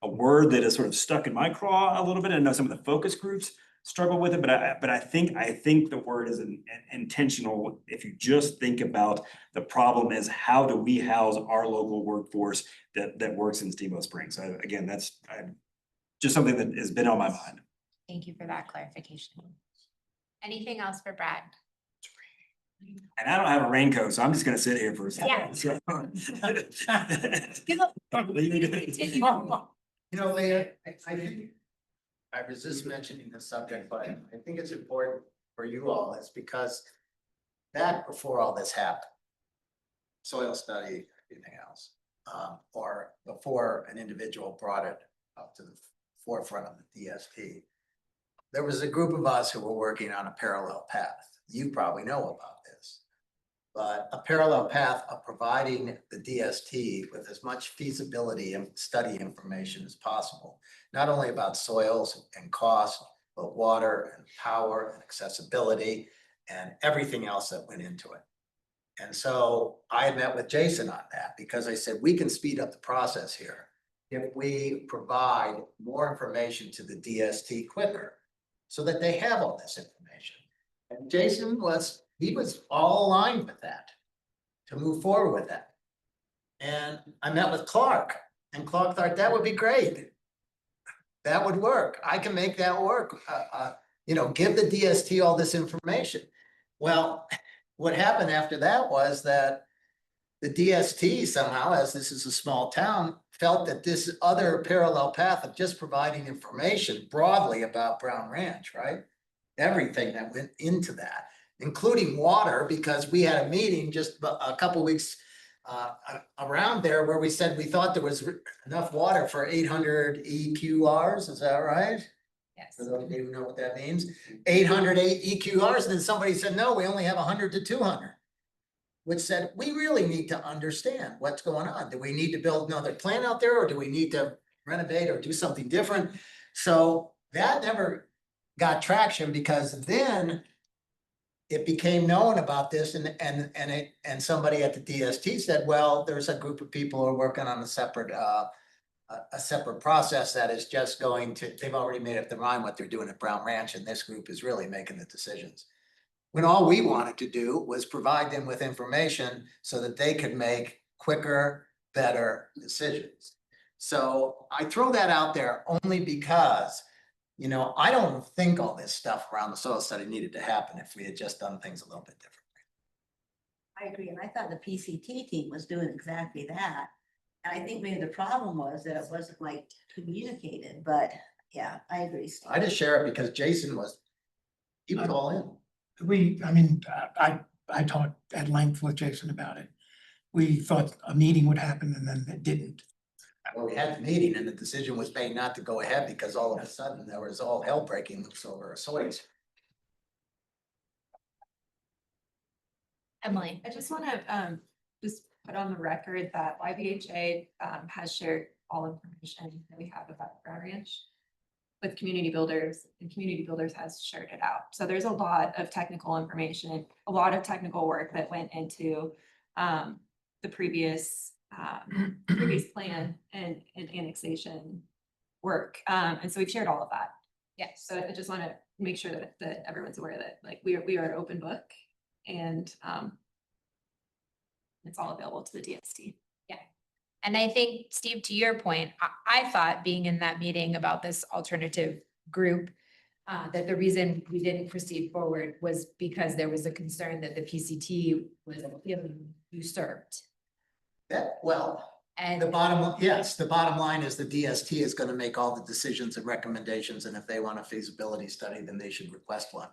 word that is sort of stuck in my craw a little bit. I know some of the focus groups struggle with it, but I think the word is intentional. If you just think about the problem is how do we house our local workforce that works in Steamboat Springs? So again, that's just something that has been on my mind. Thank you for that clarification. Anything else for Brad? And I don't have a raincoat, so I'm just gonna sit here for a second. You know, Leah, I think, I was just mentioning the subject, but I think it's important for you all, is because back before all this happened, soil study, everything else, or before an individual brought it up to the forefront of the DST, there was a group of us who were working on a parallel path. You probably know about this. But a parallel path of providing the DST with as much feasibility and study information as possible, not only about soils and cost, but water and power and accessibility and everything else that went into it. And so I had met with Jason on that because I said, we can speed up the process here if we provide more information to the DST quicker so that they have all this information. And Jason he was all aligned with that, to move forward with that. And I met with Clark, and Clark thought that would be great. That would work. I can make that work. Give the DST all this information. Well, what happened after that was that the DST somehow, as this is a small town, felt that this other parallel path of just providing information broadly about Brown Ranch, right? Everything that went into that, including water, because we had a meeting just a couple weeks around there where we said we thought there was enough water for 800 EQRs. Is that right? Yes. For those of you who know what that means, 808 EQRs. And then somebody said, no, we only have 100 to 200. Which said, we really need to understand what's going on. Do we need to build another plant out there, or do we need to renovate or do something different? So that never got traction, because then it became known about this, and somebody at the DST said, well, there's a group of people who are working on a separate process that is just going to, they've already made up their mind what they're doing at Brown Ranch, and this group is really making the decisions. When all we wanted to do was provide them with information so that they could make quicker, better decisions. So I throw that out there only because, I don't think all this stuff around the soil study needed to happen if we had just done things a little bit differently. I agree, and I thought the PCT team was doing exactly that. And I think maybe the problem was that it wasn't communicated, but yeah, I agree, Steve. I just share it because Jason was all in. I talked at length with Jason about it. We thought a meeting would happen and then it didn't. Well, we had the meeting and the decision was made not to go ahead because all of a sudden there was all hell breaking loose over soils. Emily? I just want to just put on the record that YVHA has shared all information that we have about Brown Ranch with community builders, and community builders has shared it out. So there's a lot of technical information, a lot of technical work that went into the previous plan and annexation work. And so we've shared all of that. Yes. So I just want to make sure that everyone's aware that we are an open book, and it's all available to the DST. And I think, Steve, to your point, I thought being in that meeting about this alternative group, that the reason we didn't proceed forward was because there was a concern that the PCT was feeling usurped. And the bottom line is the DST is going to make all the decisions and recommendations. And if they want a feasibility study, then they should request one.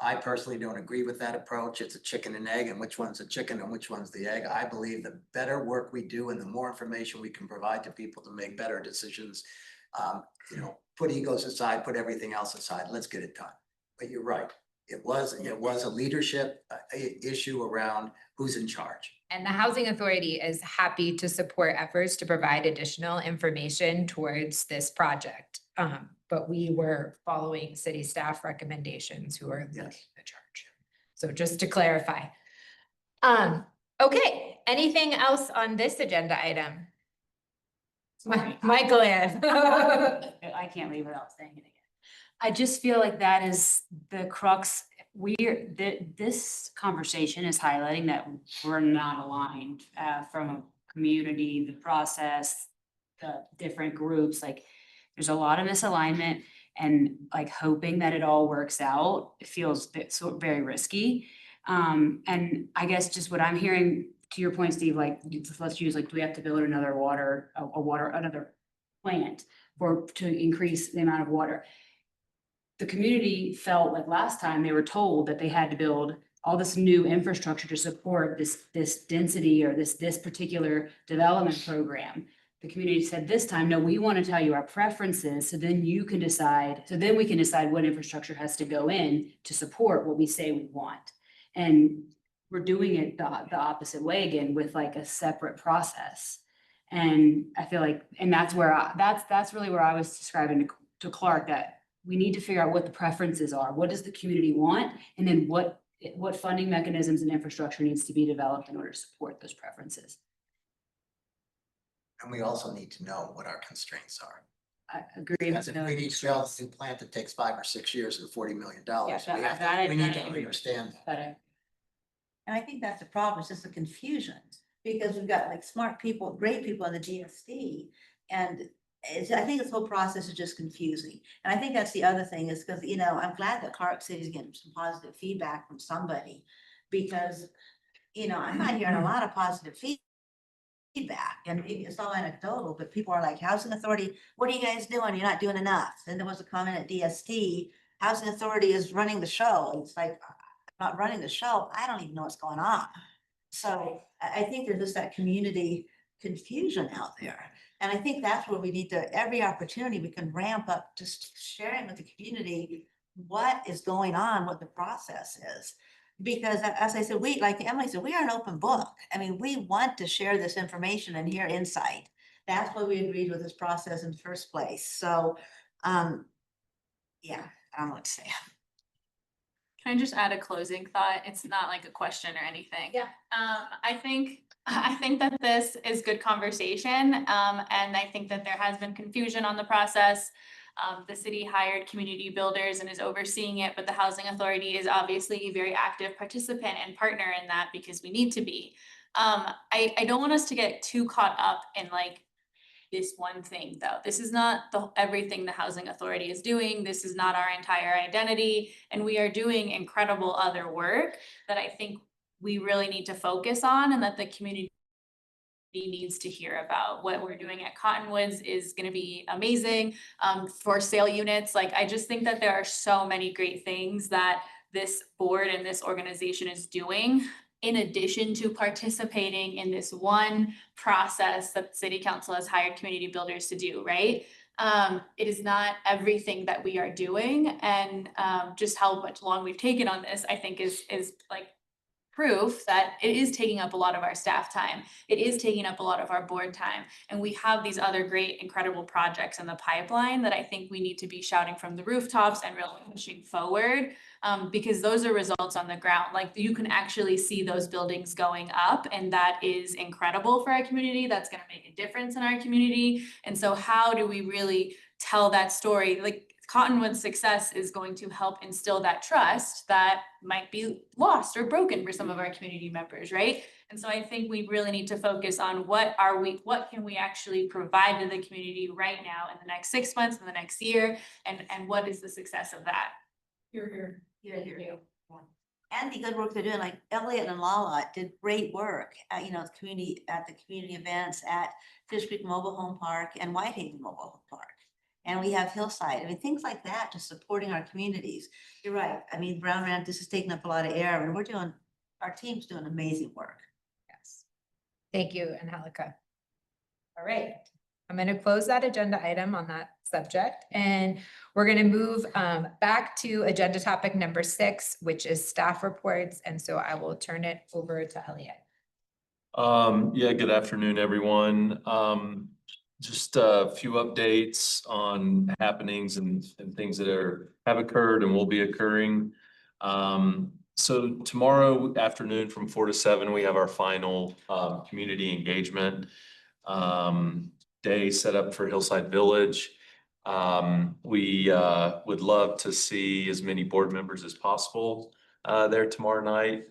I personally don't agree with that approach. It's a chicken and egg, and which one's the chicken and which one's the egg. I believe the better work we do and the more information we can provide to people to make better decisions, put egos aside, put everything else aside, let's get it done. But you're right. It was a leadership issue around who's in charge. And the Housing Authority is happy to support efforts to provide additional information towards this project. but we were following city staff recommendations who are leading the charge. So just to clarify. Okay, anything else on this agenda item? Michael Ann. I can't leave without saying it again. I just feel like that is the crux. This conversation is highlighting that we're not aligned from a community, the process, the different groups, like there's a lot of misalignment and like hoping that it all works out, it feels very risky. And I guess just what I'm hearing to your point, Steve, like, let's use, like, do we have to build another another plant to increase the amount of water? The community felt like last time they were told that they had to build all this new infrastructure to support this density or this particular development program. The community said this time, no, we want to tell you our preferences, so then you can decide, so then we can decide what infrastructure has to go in to support what we say we want. And we're doing it the opposite way again with like a separate process. And I feel like, and that's where that's really where I was describing to Clark, that we need to figure out what the preferences are. What does the community want? And then what funding mechanisms and infrastructure needs to be developed in order to support those preferences. And we also need to know what our constraints are. I agree. Because if we need to build a new plant that takes 5 or 6 years and $40 million, we need to understand that. And I think that's the problem, it's just the confusion, because we've got like smart people, great people in the DSD. And I think this whole process is just confusing. And I think that's the other thing is because, you know, I'm glad that Clark City is getting some positive feedback from somebody. Because, you know, I'm not hearing a lot of positive feedback, and it's all anecdotal, but people are like, Housing Authority, what are you guys doing? You're not doing enough. Then there was a comment at DST, Housing Authority is running the show. And it's like, I'm not running the show. I don't even know what's going on. So I think there's just that community confusion out there. And I think that's where we need to, every opportunity we can ramp up just sharing with the community what is going on, what the process is. Because as I said, like Emily said, we are an open book. I mean, we want to share this information and hear insight. That's why we agreed with this process in the first place. So, yeah, I don't know what to say. Can I just add a closing thought? It's not like a question or anything. Yeah. I think that this is good conversation. And I think that there has been confusion on the process. The city hired community builders and is overseeing it, but the Housing Authority is obviously a very active participant and partner in that because we need to be. I don't want us to get too caught up in like this one thing though. This is not everything the Housing Authority is doing. This is not our entire identity. And we are doing incredible other work that I think we really need to focus on and that the community needs to hear about. What we're doing at Cottonwoods is going to be amazing. For sale units, like I just think that there are so many great things that this board and this organization is doing in addition to participating in this one process that City Council has hired community builders to do, right? It is not everything that we are doing, and just how much long we've taken on this, I think is like proof that it is taking up a lot of our staff time. It is taking up a lot of our board time. And we have these other great, incredible projects in the pipeline that I think we need to be shouting from the rooftops and really pushing forward, because those are results on the ground. Like you can actually see those buildings going up, and that is incredible for our community. That's going to make a difference in our community. And so how do we really tell that story? Like Cottonwood's success is going to help instill that trust that might be lost or broken for some of our community members, right? And so I think we really need to focus on what can we actually provide to the community right now in the next 6 months, in the next year, and what is the success of that? Here. And the good work they're doing, like Elliot and Lala did great work at, the community events at Fish Creek Mobile Home Park and Whitehaven Mobile Home Park. And we have Hillside. I mean, things like that, just supporting our communities. You're right. I mean, Brown Ranch, this is taking up a lot of air, and our team's doing amazing work. Yes. Thank you, Angelica. All right. I'm going to close that agenda item on that subject, and we're going to move back to agenda topic number 6, which is staff reports. And so I will turn it over to Elliot. Yeah, good afternoon, everyone. Just a few updates on happenings and things that have occurred and will be occurring. So tomorrow afternoon from 4 to 7, we have our final community engagement day set up for Hillside Village. We would love to see as many board members as possible there tomorrow night.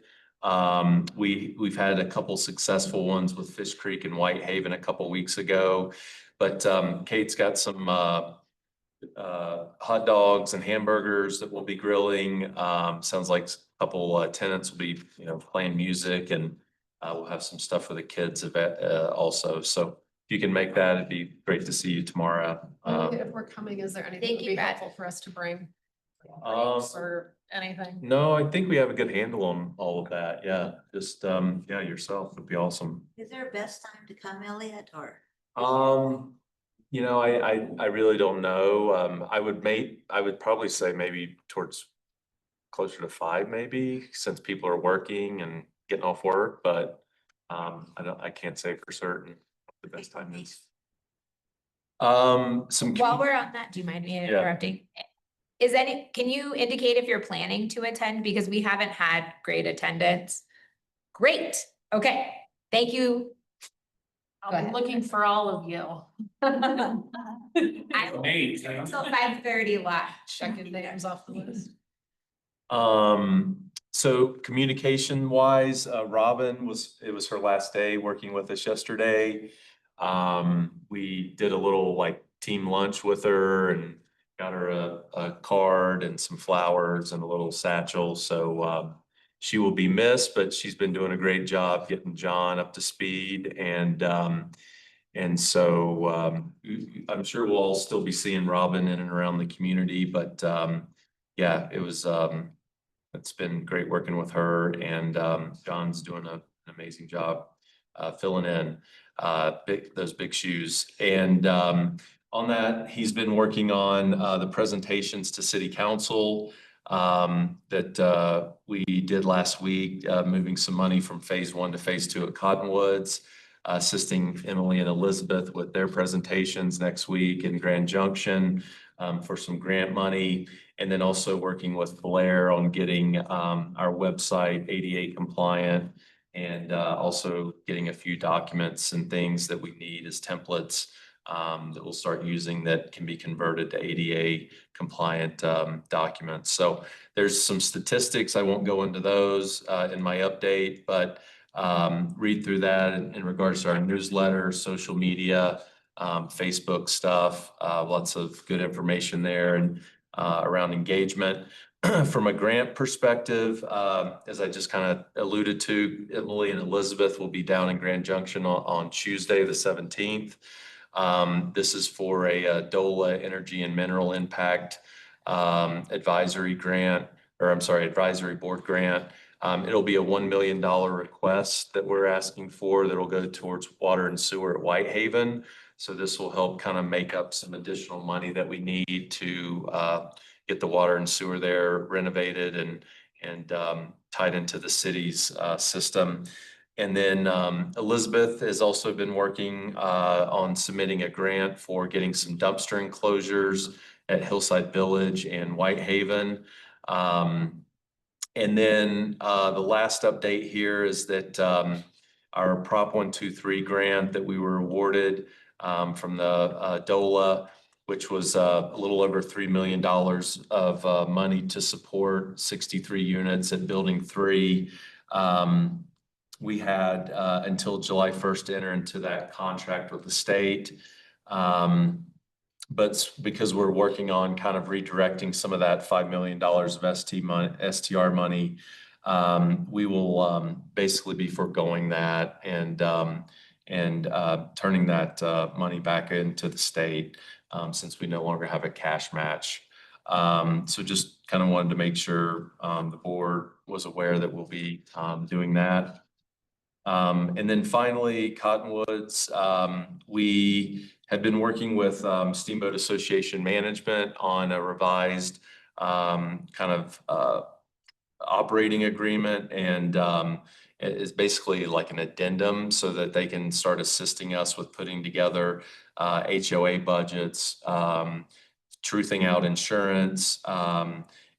We've had a couple successful ones with Fish Creek and Whitehaven a couple weeks ago, but Kate's got some hot dogs and hamburgers that we'll be grilling. Sounds like a couple tenants will be, playing music, and we'll have some stuff for the kids also. So if you can make that, it'd be great to see you tomorrow. If we're coming, is there anything that Thank would you, be Brad. helpful for us to bring? Um, Drinks or anything? No, I think we have a good handle on all of that. Yeah, just yourself would be awesome. Is there a best time to come, Elliot, or? I really don't know. I would probably say maybe towards closer to 5, maybe, since people are working and getting off work, but I can't say for certain what the best time is. While we're on that, do you mind me interrupting? Can you indicate if you're planning to attend? Because we haven't had great attendance. Great. Okay. Thank you. I'll be looking for all of you. I will until 5:30 lunch. Checking names off the list. So communication wise, Robin it was her last day working with us yesterday. We did a little team lunch with her and got her a card and some flowers and a little satchel. So, she will be missed, but she's been doing a great job getting John up to speed. And so, I'm sure we'll all still be seeing Robin in and around the community, but, yeah, it's been great working with her, and John's doing an amazing job filling in those big shoes. And on that, he's been working on the presentations to City Council that we did last week, moving some money from phase 1 to phase 2 at Cottonwoods, assisting Emily and Elizabeth with their presentations next week in Grand Junction for some grant money. And then also working with Blair on getting our website ADA compliant, and also getting a few documents and things that we need as templates that we'll start using that can be converted to ADA compliant documents. So there's some statistics. I won't go into those in my update, but read through that in regards to our newsletter, social media, Facebook stuff, lots of good information there. And around engagement. From a grant perspective, as I just kind of alluded to, Emily and Elizabeth will be down in Grand Junction on Tuesday, the 17th. This is for a DOLA Energy and Mineral Impact advisory board grant. It'll be a $1 million request that we're asking for that'll go towards water and sewer at Whitehaven. So this will help kind of make up some additional money that we need to get the water and sewer there renovated and tied into the city's system. And then Elizabeth has also been working on submitting a grant for getting some dumpster enclosures at Hillside Village and Whitehaven. And then the last update here is that our Prop 123 grant that we were awarded from the DOLA, which was a little over $3 million of money to support 63 units at Building 3. We had until July 1st to enter into that contract with the state. But because we're working on kind of redirecting some of that $5 million of STR money, we will basically be foregoing that and turning that money back into the state since we no longer have a cash match. So just kind of wanted to make sure the board was aware that we'll be doing that. And then finally, Cottonwoods, we had been working with Steamboat Association Management on a revised kind of operating agreement, and is basically like an addendum so that they can start assisting us with putting together HOA budgets, truthing out insurance,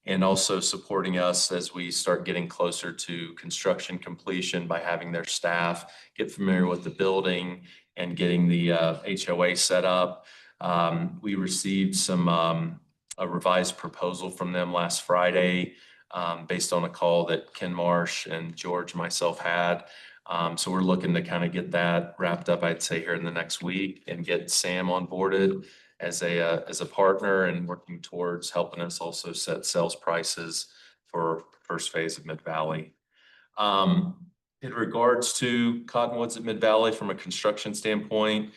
and also supporting us as we start getting closer to construction completion by having their staff get familiar with the building and getting the HOA set up. We received a revised proposal from them last Friday based on a call that Ken Marsh and George and myself had. So we're looking to kind of get that wrapped up, I'd say, here in the next week and get Sam onboarded as a partner and working towards helping us also set sales prices for first phase of Mid Valley. In regards to Cottonwoods at Mid Valley from a construction standpoint,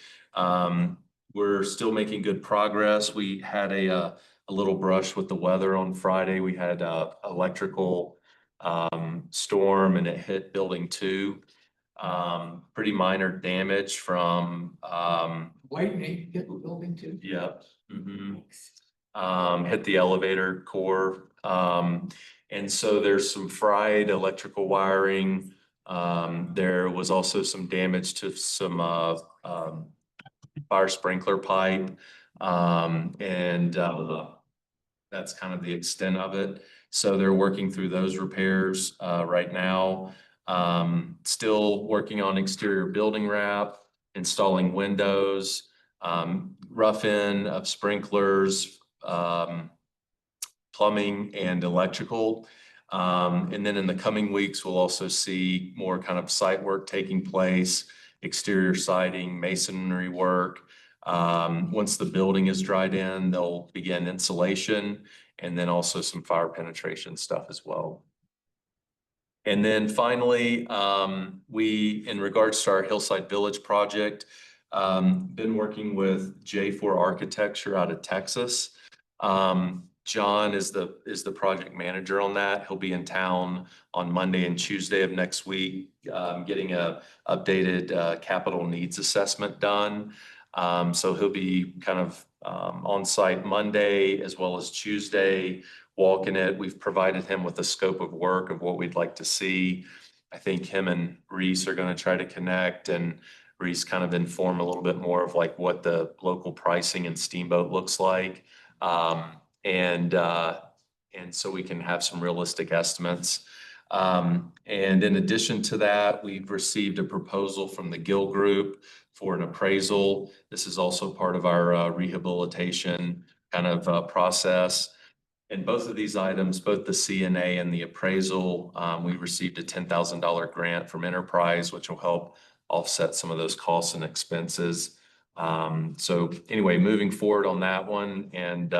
we're still making good progress. We had a little brush with the weather on Friday. We had a electrical storm and it hit building 2. Pretty minor damage from Lightning hit building 2. Yep. Hit the elevator core. And so there's some fried electrical wiring. There was also some damage to some fire sprinkler pipe. That's kind of the extent of it. So they're working through those repairs right now. Still working on exterior building wrap, installing windows, rough in of sprinklers, plumbing and electrical. And then in the coming weeks, we'll also see more kind of site work taking place, exterior siding, masonry work. Once the building is dried in, they'll begin insulation and then also some fire penetration stuff as well. And then finally, in regards to our Hillside Village project, been working with J4 Architecture out of Texas. John is the project manager on that. He'll be in town on Monday and Tuesday of next week, getting a updated capital needs assessment done. So he'll be kind of on site Monday as well as Tuesday, walking it. We've provided him with a scope of work of what we'd like to see. I think him and Reese are going to try to connect and Reese kind of inform a little bit more of like what the local pricing and Steamboat looks like. And so we can have some realistic estimates. And in addition to that, we've received a proposal from the Gill Group for an appraisal. This is also part of our rehabilitation kind of process. And both of these items, both the CNA and the appraisal, we received a $10,000 grant from Enterprise, which will help offset some of those costs and expenses. So anyway, moving forward on that one, and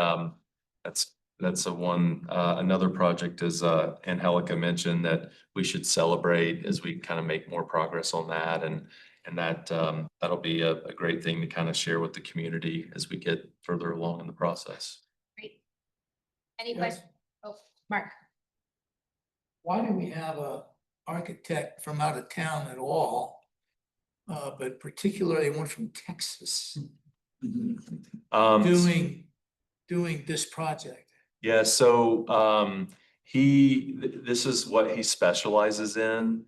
that's another project, as Angelica mentioned, that we should celebrate as we kind of make more progress on that, and that'll be a great thing to kind of share with the community as we get further along in the process. Great. Any questions? Oh, Mark. Why do we have a architect from out of town at all? But particularly one from Texas doing this project? Yeah, so this is what he specializes in,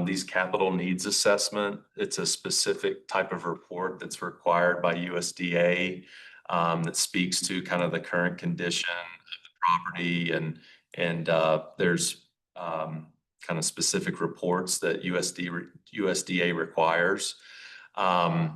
these capital needs assessment. It's a specific type of report that's required by USDA that speaks to kind of the current condition of the property, and there's kind of specific reports that USDA requires. I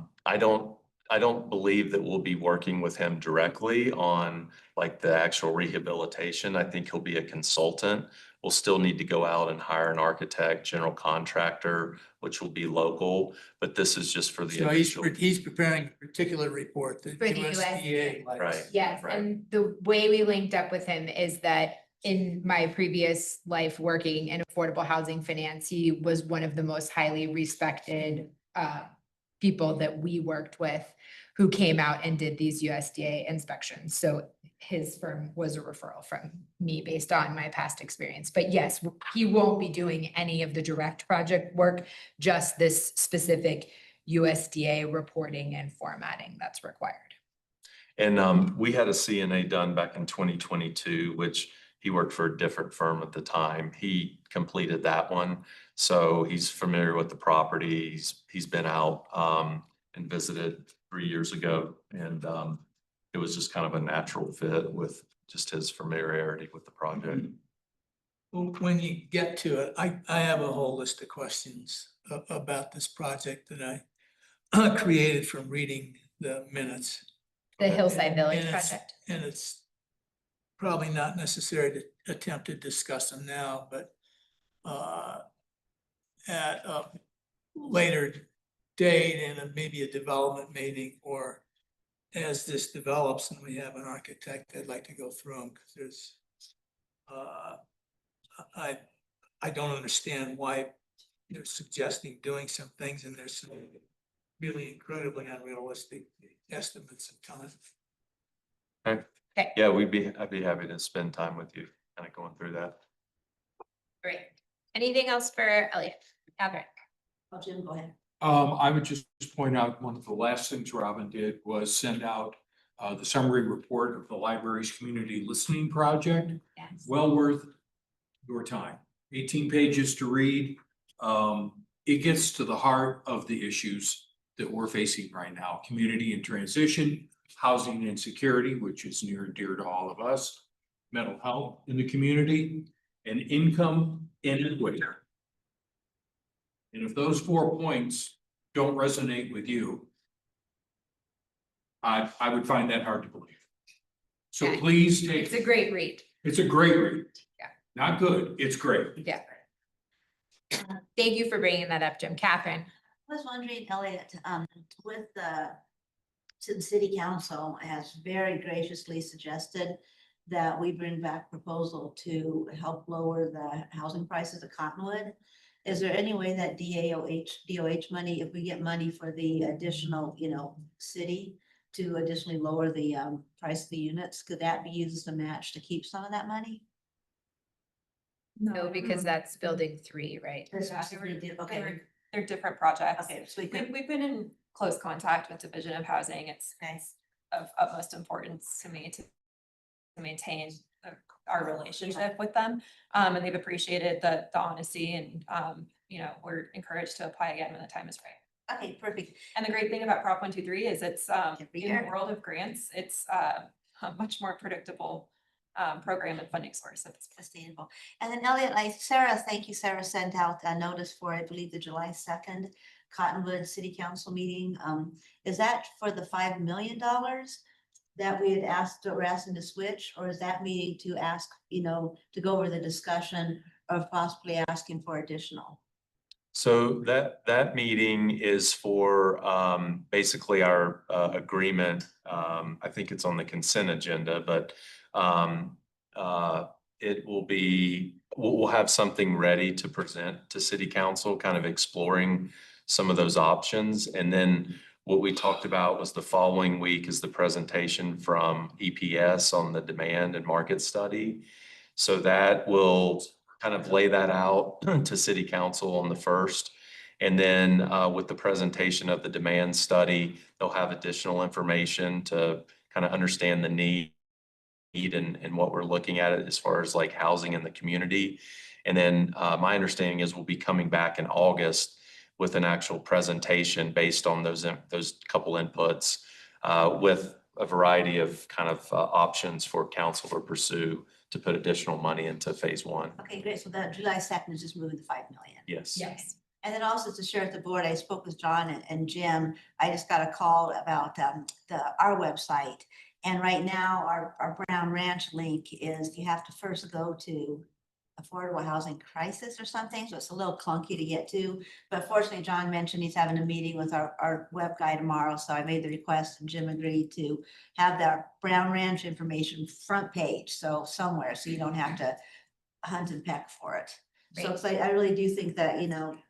don't believe that we'll be working with him directly on like the actual rehabilitation. I think he'll be a consultant. We'll still need to go out and hire an architect, general contractor, which will be local, but this is just for the So initial. he's preparing a particular report that For the USDA likes. Right. Yes, Right. and the way we linked up with him is that in my previous life working in affordable housing finance, he was one of the most highly respected people that we worked with who came out and did these USDA inspections. So his firm was a referral from me based on my past experience. But yes, he won't be doing any of the direct project work, just this specific USDA reporting and formatting that's required. And we had a CNA done back in 2022, which he worked for a different firm at the time. He completed that one. So he's familiar with the property. He's been out and visited 3 years ago. And it was just kind of a natural fit with just his familiarity with the project. Well, when you get to it, I have a whole list of questions about this project that I created from reading the minutes. The Hillside Village And it's- project. And it's probably not necessary to attempt to discuss them now, but at a later date and maybe a development meeting, or as this develops and we have an architect, I'd like to go through them because there's I don't understand why they're suggesting doing some things and there's some really incredibly unrealistic estimates of time. Okay. Yeah, I'd be happy to spend time with you, kind of going through that. Great. Anything else for Elliot? Catherine? Oh, Jim, go ahead. I would just point out, one of the last things Robin did was send out the summary report of the library's community listening project. Yes. Well worth your time. 18 pages to read. It gets to the heart of the issues that we're facing right now. Community and transition, housing insecurity, which is near and dear to all of us, mental health in the community, and income inequity. And if those 4 points don't resonate with you, I would find that hard to believe. So Okay. please take. It's a great read. It's a great read. Yeah. Not good, it's great. Yeah. Thank you for bringing that up, Jim. Catherine? I was wondering, Elliot, with the city council has very graciously suggested that we bring back proposal to help lower the housing prices at Cottonwood. Is there any way that DOH money, if we get money for the additional, city to additionally lower the price of the units, could that be used as a match to keep some of that money? No, because that's building 3, right? Okay, They're different projects. okay, so we could, We've been in close contact with Division of Housing. It's nice. of utmost importance to me to maintain our relationship with them. And they've appreciated the honesty and, we're encouraged to apply again when the time is right. Okay, perfect. And the great thing about Prop 123 is it's, Every in year. the world of grants, it's a much more predictable program and funding source. Sustainable. And then Elliot, thank you, Sarah sent out a notice for, I believe, the July 2nd Cottonwood City Council meeting. Is that for the $5 million that we had asked, or asking to switch, or is that meeting to ask, to go over the discussion of possibly asking for additional? So that meeting is for basically our agreement. I think it's on the consent agenda, but it will be, we'll have something ready to present to city council, kind of exploring some of those options. And then what we talked about was the following week is the presentation from EPS on the demand and market study. So that will kind of lay that out to city council on the 1st. And then with the presentation of the demand study, they'll have additional information to kind of understand the need and what we're looking at as far as like housing in the community. And then my understanding is we'll be coming back in August with an actual presentation based on those couple inputs with a variety of kind of options for council to pursue to put additional money into phase 1. Okay, great. So that July 2nd is just moving the $5 million. Yes. Yes. And then also to share with the board, I spoke with John and Jim. I just got a call about our website. And right now, our Brown Ranch link is you have to first go to Affordable Housing Crisis or something. So it's a little clunky to get to. But fortunately, John mentioned he's having a meeting with our web guy tomorrow. So I made the request and Jim agreed to have that Brown Ranch information front page. So somewhere, so you don't have to hunt and peck for it. So it's like, I really do think that,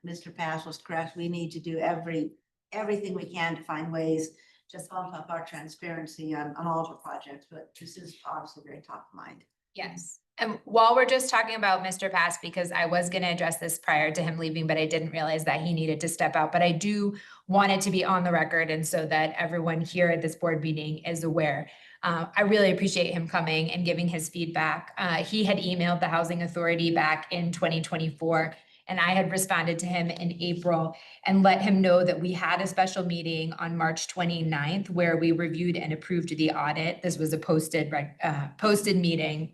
Mr. Pass was correct. We need to do everything we can to find ways to bump up our transparency on all of our projects, but this is obviously very top of mind. Yes. And while we're just talking about Mr. Pass, because I was going to address this prior to him leaving, but I didn't realize that he needed to step out, but I do want it to be on the record and so that everyone here at this board meeting is aware. I really appreciate him coming and giving his feedback. He had emailed the Housing Authority back in 2024, and I had responded to him in April and let him know that we had a special meeting on March 29th where we reviewed and approved the audit. This was a posted meeting.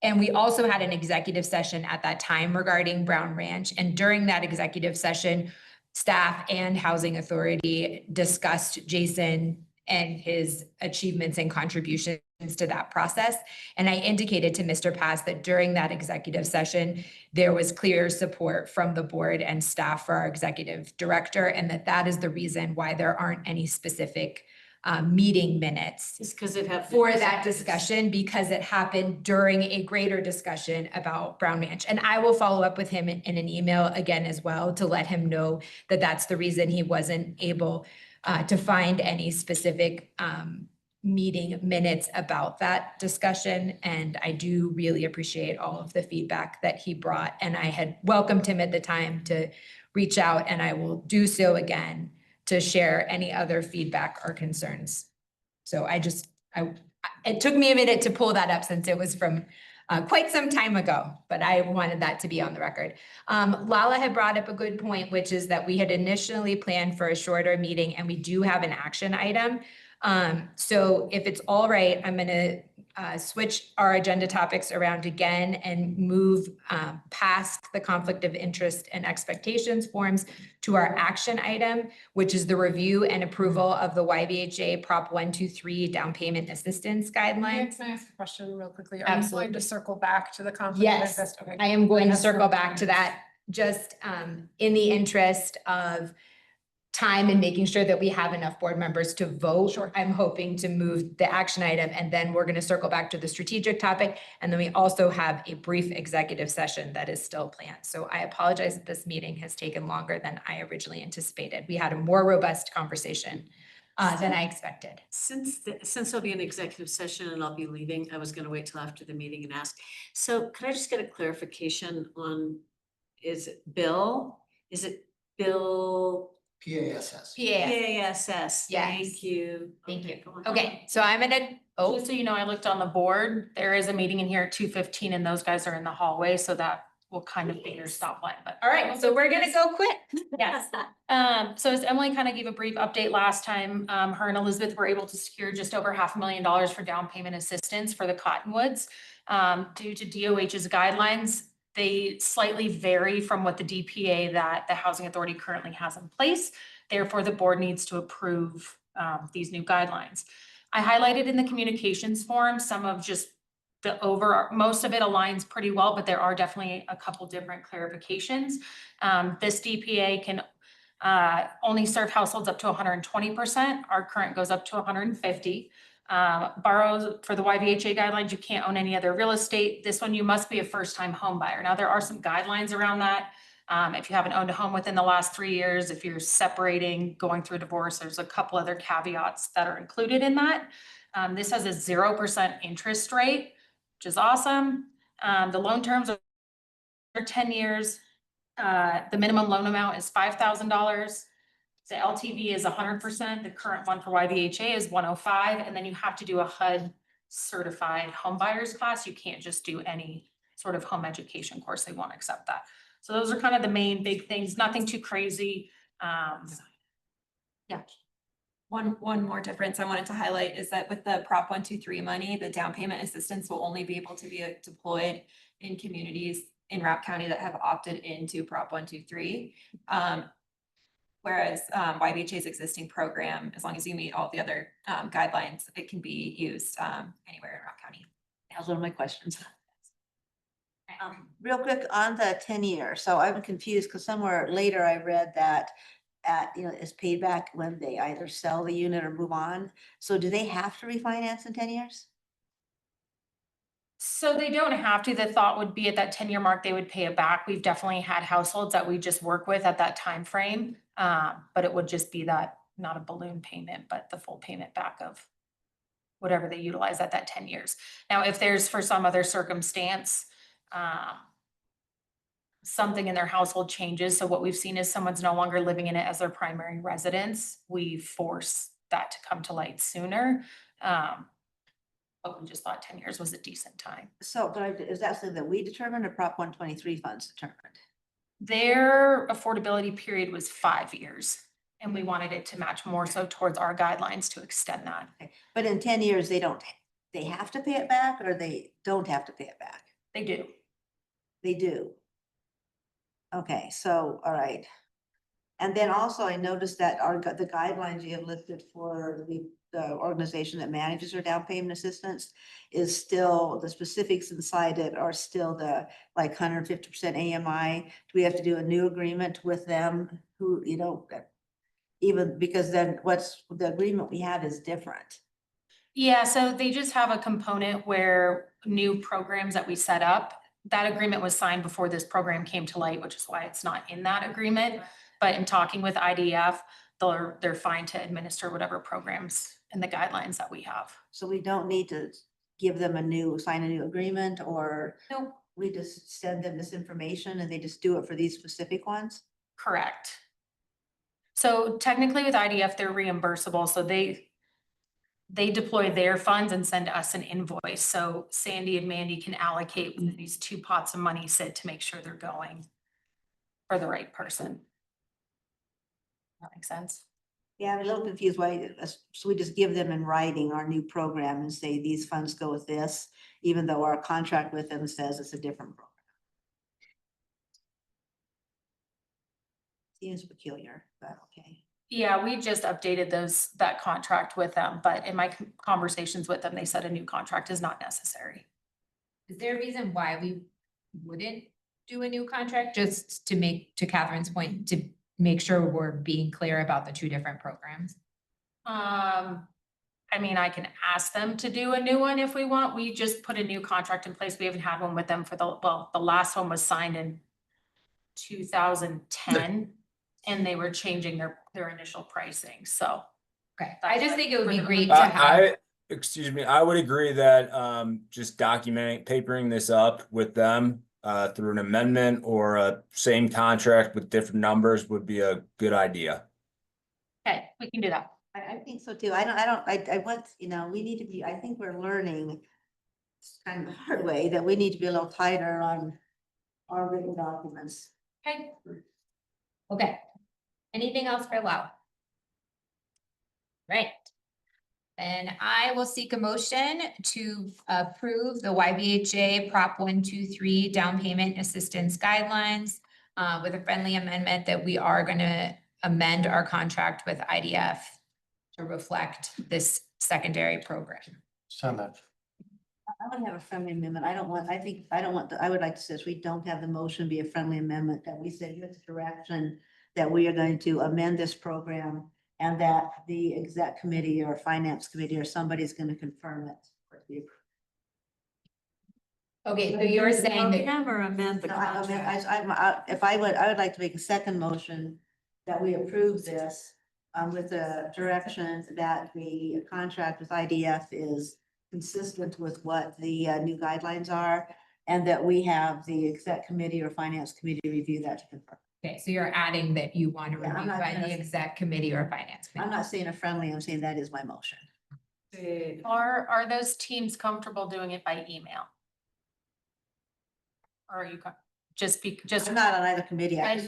And we also had an executive session at that time regarding Brown Ranch. And during that executive session, staff and Housing Authority discussed Jason and his achievements and contributions to that process. And I indicated to Mr. Paz that during that executive session, there was clear support from the board and staff for our executive director, and that is the reason why there aren't any specific meeting minutes Just because it happened. for that discussion, because it happened during a greater discussion about Brown Ranch. And I will follow up with him in an email again as well to let him know that that's the reason he wasn't able to find any specific meeting minutes about that discussion. And I do really appreciate all of the feedback that he brought. And I had welcomed him at the time to reach out, and I will do so again to share any other feedback or concerns. So it took me a minute to pull that up since it was from quite some time ago, but I wanted that to be on the record. Lala had brought up a good point, which is that we had initially planned for a shorter meeting and we do have an action item. So if it's all right, I'm gonna switch our agenda topics around again and move past the conflict of interest and expectations forms to our action item, which is the review and approval of the YVHA Prop 123 down payment assistance guidelines. Can I ask a question real quickly? Are you going Absolutely. to circle back to the conflict of Yes, interest? Okay. I am going to That's circle real back to quick. that, just in the interest of time and making sure that we have enough board members to vote. Sure. I'm hoping to move the action item, and then we're going to circle back to the strategic topic. And then we also have a brief executive session that is still planned. So I apologize that this meeting has taken longer than I originally anticipated. We had a more robust conversation than I expected. Since there'll be an executive session and I'll be leaving, I was gonna wait till after the meeting and ask. So could I just get a clarification on, is it Bill? PASS. PASS, Yes. thank you. Thank you. go on. Okay, so I'm gonna, oh, Just so you know, I looked on the board, there is a meeting in here at 2:15 and those guys are in the hallway, so that will kind of be your stop line, but. all right, so we're gonna go quick. Yes. So as Emily kind of gave a brief update last time, her and Elizabeth were able to secure just over $500,000 for down payment assistance for the Cottonwoods. Due to DOH's guidelines, they slightly vary from what the DPA that the Housing Authority currently has in place. Therefore, the board needs to approve these new guidelines. I highlighted in the communications form some of just most of it aligns pretty well, but there are definitely a couple different clarifications. This DPA can only serve households up to 120%. Our current goes up to 150. Borrows for the YVHA guidelines, you can't own any other real estate. This one, you must be a first-time home buyer. Now, there are some guidelines around that. If you haven't owned a home within the last 3 years, if you're separating, going through a divorce, there's a couple other caveats that are included in that. This has a 0% interest rate, which is awesome. The loan terms are 10 years. The minimum loan amount is $5,000. The LTV is 100%. The current one for YVHA is 105, and then you have to do a HUD certified home buyers class. You can't just do any sort of home education course. They won't accept that. So those are kind of the main big things, nothing too crazy. Yeah. One more difference I wanted to highlight is that with the Prop 123 money, the down payment assistance will only be able to be deployed in communities in Route County that have opted into Prop 123. Whereas YVHA's existing program, as long as you meet all the other guidelines, it can be used anywhere in Route County. That was one of my questions. Real quick on the 10-year, so I'm confused because somewhere later I read that it's paid back when they either sell the unit or move on. So do they have to refinance in 10 years? So they don't have to. The thought would be at that 10-year mark, they would pay it back. We've definitely had households that we just work with at that time frame. But it would just be that, not a balloon payment, but the full payment back of whatever they utilize at that 10 years. Now, if there's for some other circumstance, something in their household changes. So what we've seen is someone's no longer living in it as their primary residence. We force that to come to light sooner. But we just thought 10 years was a decent time. So, but is that something that we determined or Prop 123 funds determined? Their affordability period was 5 years, and we wanted it to match more so towards our guidelines to extend that. Okay. But in 10 years, they have to pay it back or they don't have to pay it back? They do. They do. Okay, so, all right. And then also I noticed that the guidelines you have listed for the organization that manages our down payment assistance is still, the specifics inside it are still the like 150% AMI. Do we have to do a new agreement with them who, even because then what's the agreement we have is different? Yeah, so they just have a component where new programs that we set up, that agreement was signed before this program came to light, which is why it's not in that agreement. But in talking with IDF, they're fine to administer whatever programs and the guidelines that we have. So we don't need to give them sign a new agreement, or No. we just send them this information and they just do it for these specific ones? Correct. So technically with IDF, they're reimbursable, so they deploy their funds and send us an invoice. So Sandy and Mandy can allocate when these 2 pots of money sit to make sure they're going for the right person. That makes sense? Yeah, I'm a little confused why, so we just give them in writing our new program and say these funds go with this, even though our contract with them says it's a different program. Seems peculiar, but okay. Yeah, we just updated that contract with them, but in my conversations with them, they said a new contract is not necessary. Is there a reason why we wouldn't do a new contract? Just to Catherine's point, to make sure we're being clear about the 2 different programs? I mean, I can ask them to do a new one if we want. We just put a new contract in place. We haven't had one with them for the last one was signed in 2010. And they were changing their initial pricing, so. Okay, I just think it would be great to have. I would agree that just papering this up with them through an amendment or a same contract with different numbers would be a good idea. Okay, we can do that. I think so too. We need to be, I think we're learning kind of the hard way that we need to be a little tighter on our written documents. Okay. Okay. Anything else for Lau? Right. And I will seek a motion to approve the YVHA Prop 123 down payment assistance guidelines with a friendly amendment that we are going to amend our contract with IDF to reflect this secondary program. So much. I would have a friendly amendment. I would like to say we don't have the motion be a friendly amendment, that we say here's the direction that we are going to amend this program and that the exec committee or finance committee or somebody's going to confirm it. Okay, so you're saying that. Or amend the contract. I would like to make a second motion that we approve this with the direction that the contract with IDF is consistent with what the new guidelines are, and that we have the exec committee or finance committee review that to confirm. Okay, so you're adding that you want to Yeah, I'm review not by gonna- the exec committee or finance I'm committee. not saying a friendly, I'm saying that is my motion. Are those teams comfortable doing it by email? Or are you just I'm not on either committee. And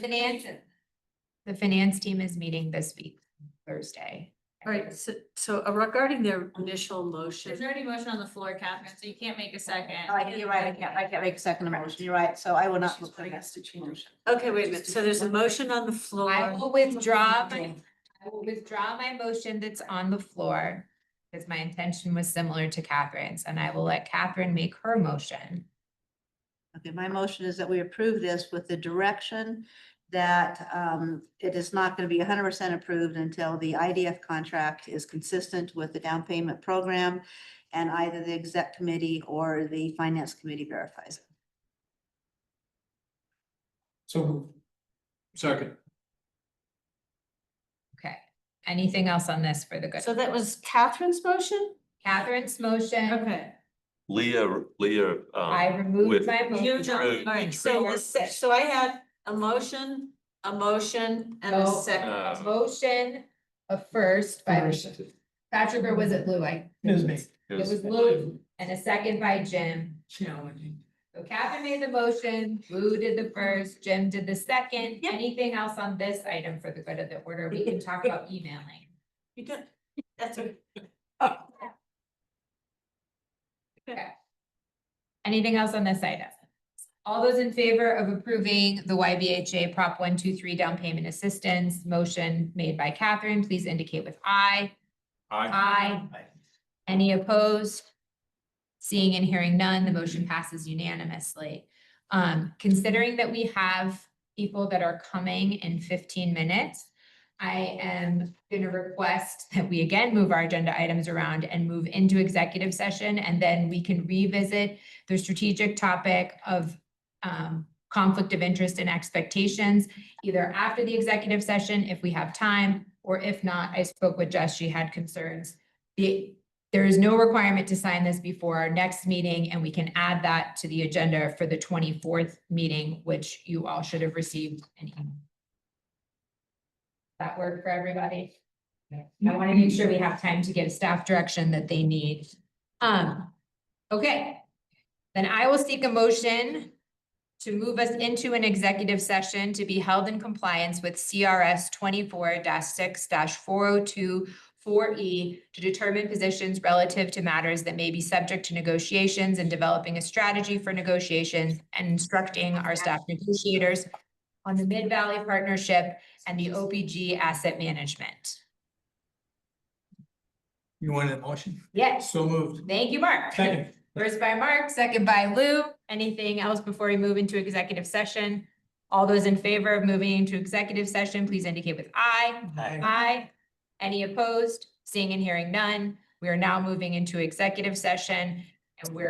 the finance team is meeting this week, Thursday. All right, so regarding their initial motion. There's already motion on the floor, Catherine, so you can't make a second. You're right, I can't make a second motion. You're right, so I will not. Okay, wait a minute. So there's a motion on the floor. I will withdraw my motion that's on the floor, because my intention was similar to Catherine's, and I will let Catherine make her motion. Okay, my motion is that we approve this with the direction that it is not going to be 100% approved until the IDF contract is consistent with the down payment program, and either the exec committee or the finance committee verifies it. So, second. Okay, anything else on this for the good? So that was Catherine's motion? Catherine's motion. Okay. Leah. I removed my You motion. don't, all right, so I had a motion, and a second. A motion, a first by Patrick, or was it Lou? It was me. It was Lou and a second by Jim. Challenging. So Catherine made the motion, Lou did the first, Jim did the second. Anything else on this item for the good of the order? We can talk about emailing. You good? That's it. Okay. Anything else on this item? All those in favor of approving the YVHA Prop 123 down payment assistance motion made by Catherine, please indicate with aye. Aye. Any opposed? Seeing and hearing none, the motion passes unanimously. Considering that we have people that are coming in 15 minutes, I am going to request that we again move our agenda items around and move into executive session, and then we can revisit the strategic topic of conflict of interest and expectations, either after the executive session, if we have time, or if not, I spoke with Jess, she had concerns. There is no requirement to sign this before our next meeting, and we can add that to the agenda for the 24th meeting, which you all should have received an email. That work for everybody? I want to make sure we have time to give staff direction that they need. Okay. Then I will seek a motion to move us into an executive session to be held in compliance with CRS 24-6-4024E to determine positions relative to matters that may be subject to negotiations and developing a strategy for negotiations and instructing our staff negotiators on the Mid-Valley Partnership and the OPG asset management. You wanted a motion? Yes. So moved. Thank you, Mark. Second. First by Mark, second by Lou. Anything else before we move into executive session? All those in favor of moving into executive session, please indicate with aye. Aye. Any opposed? Seeing and hearing none. We are now moving into executive session, and we're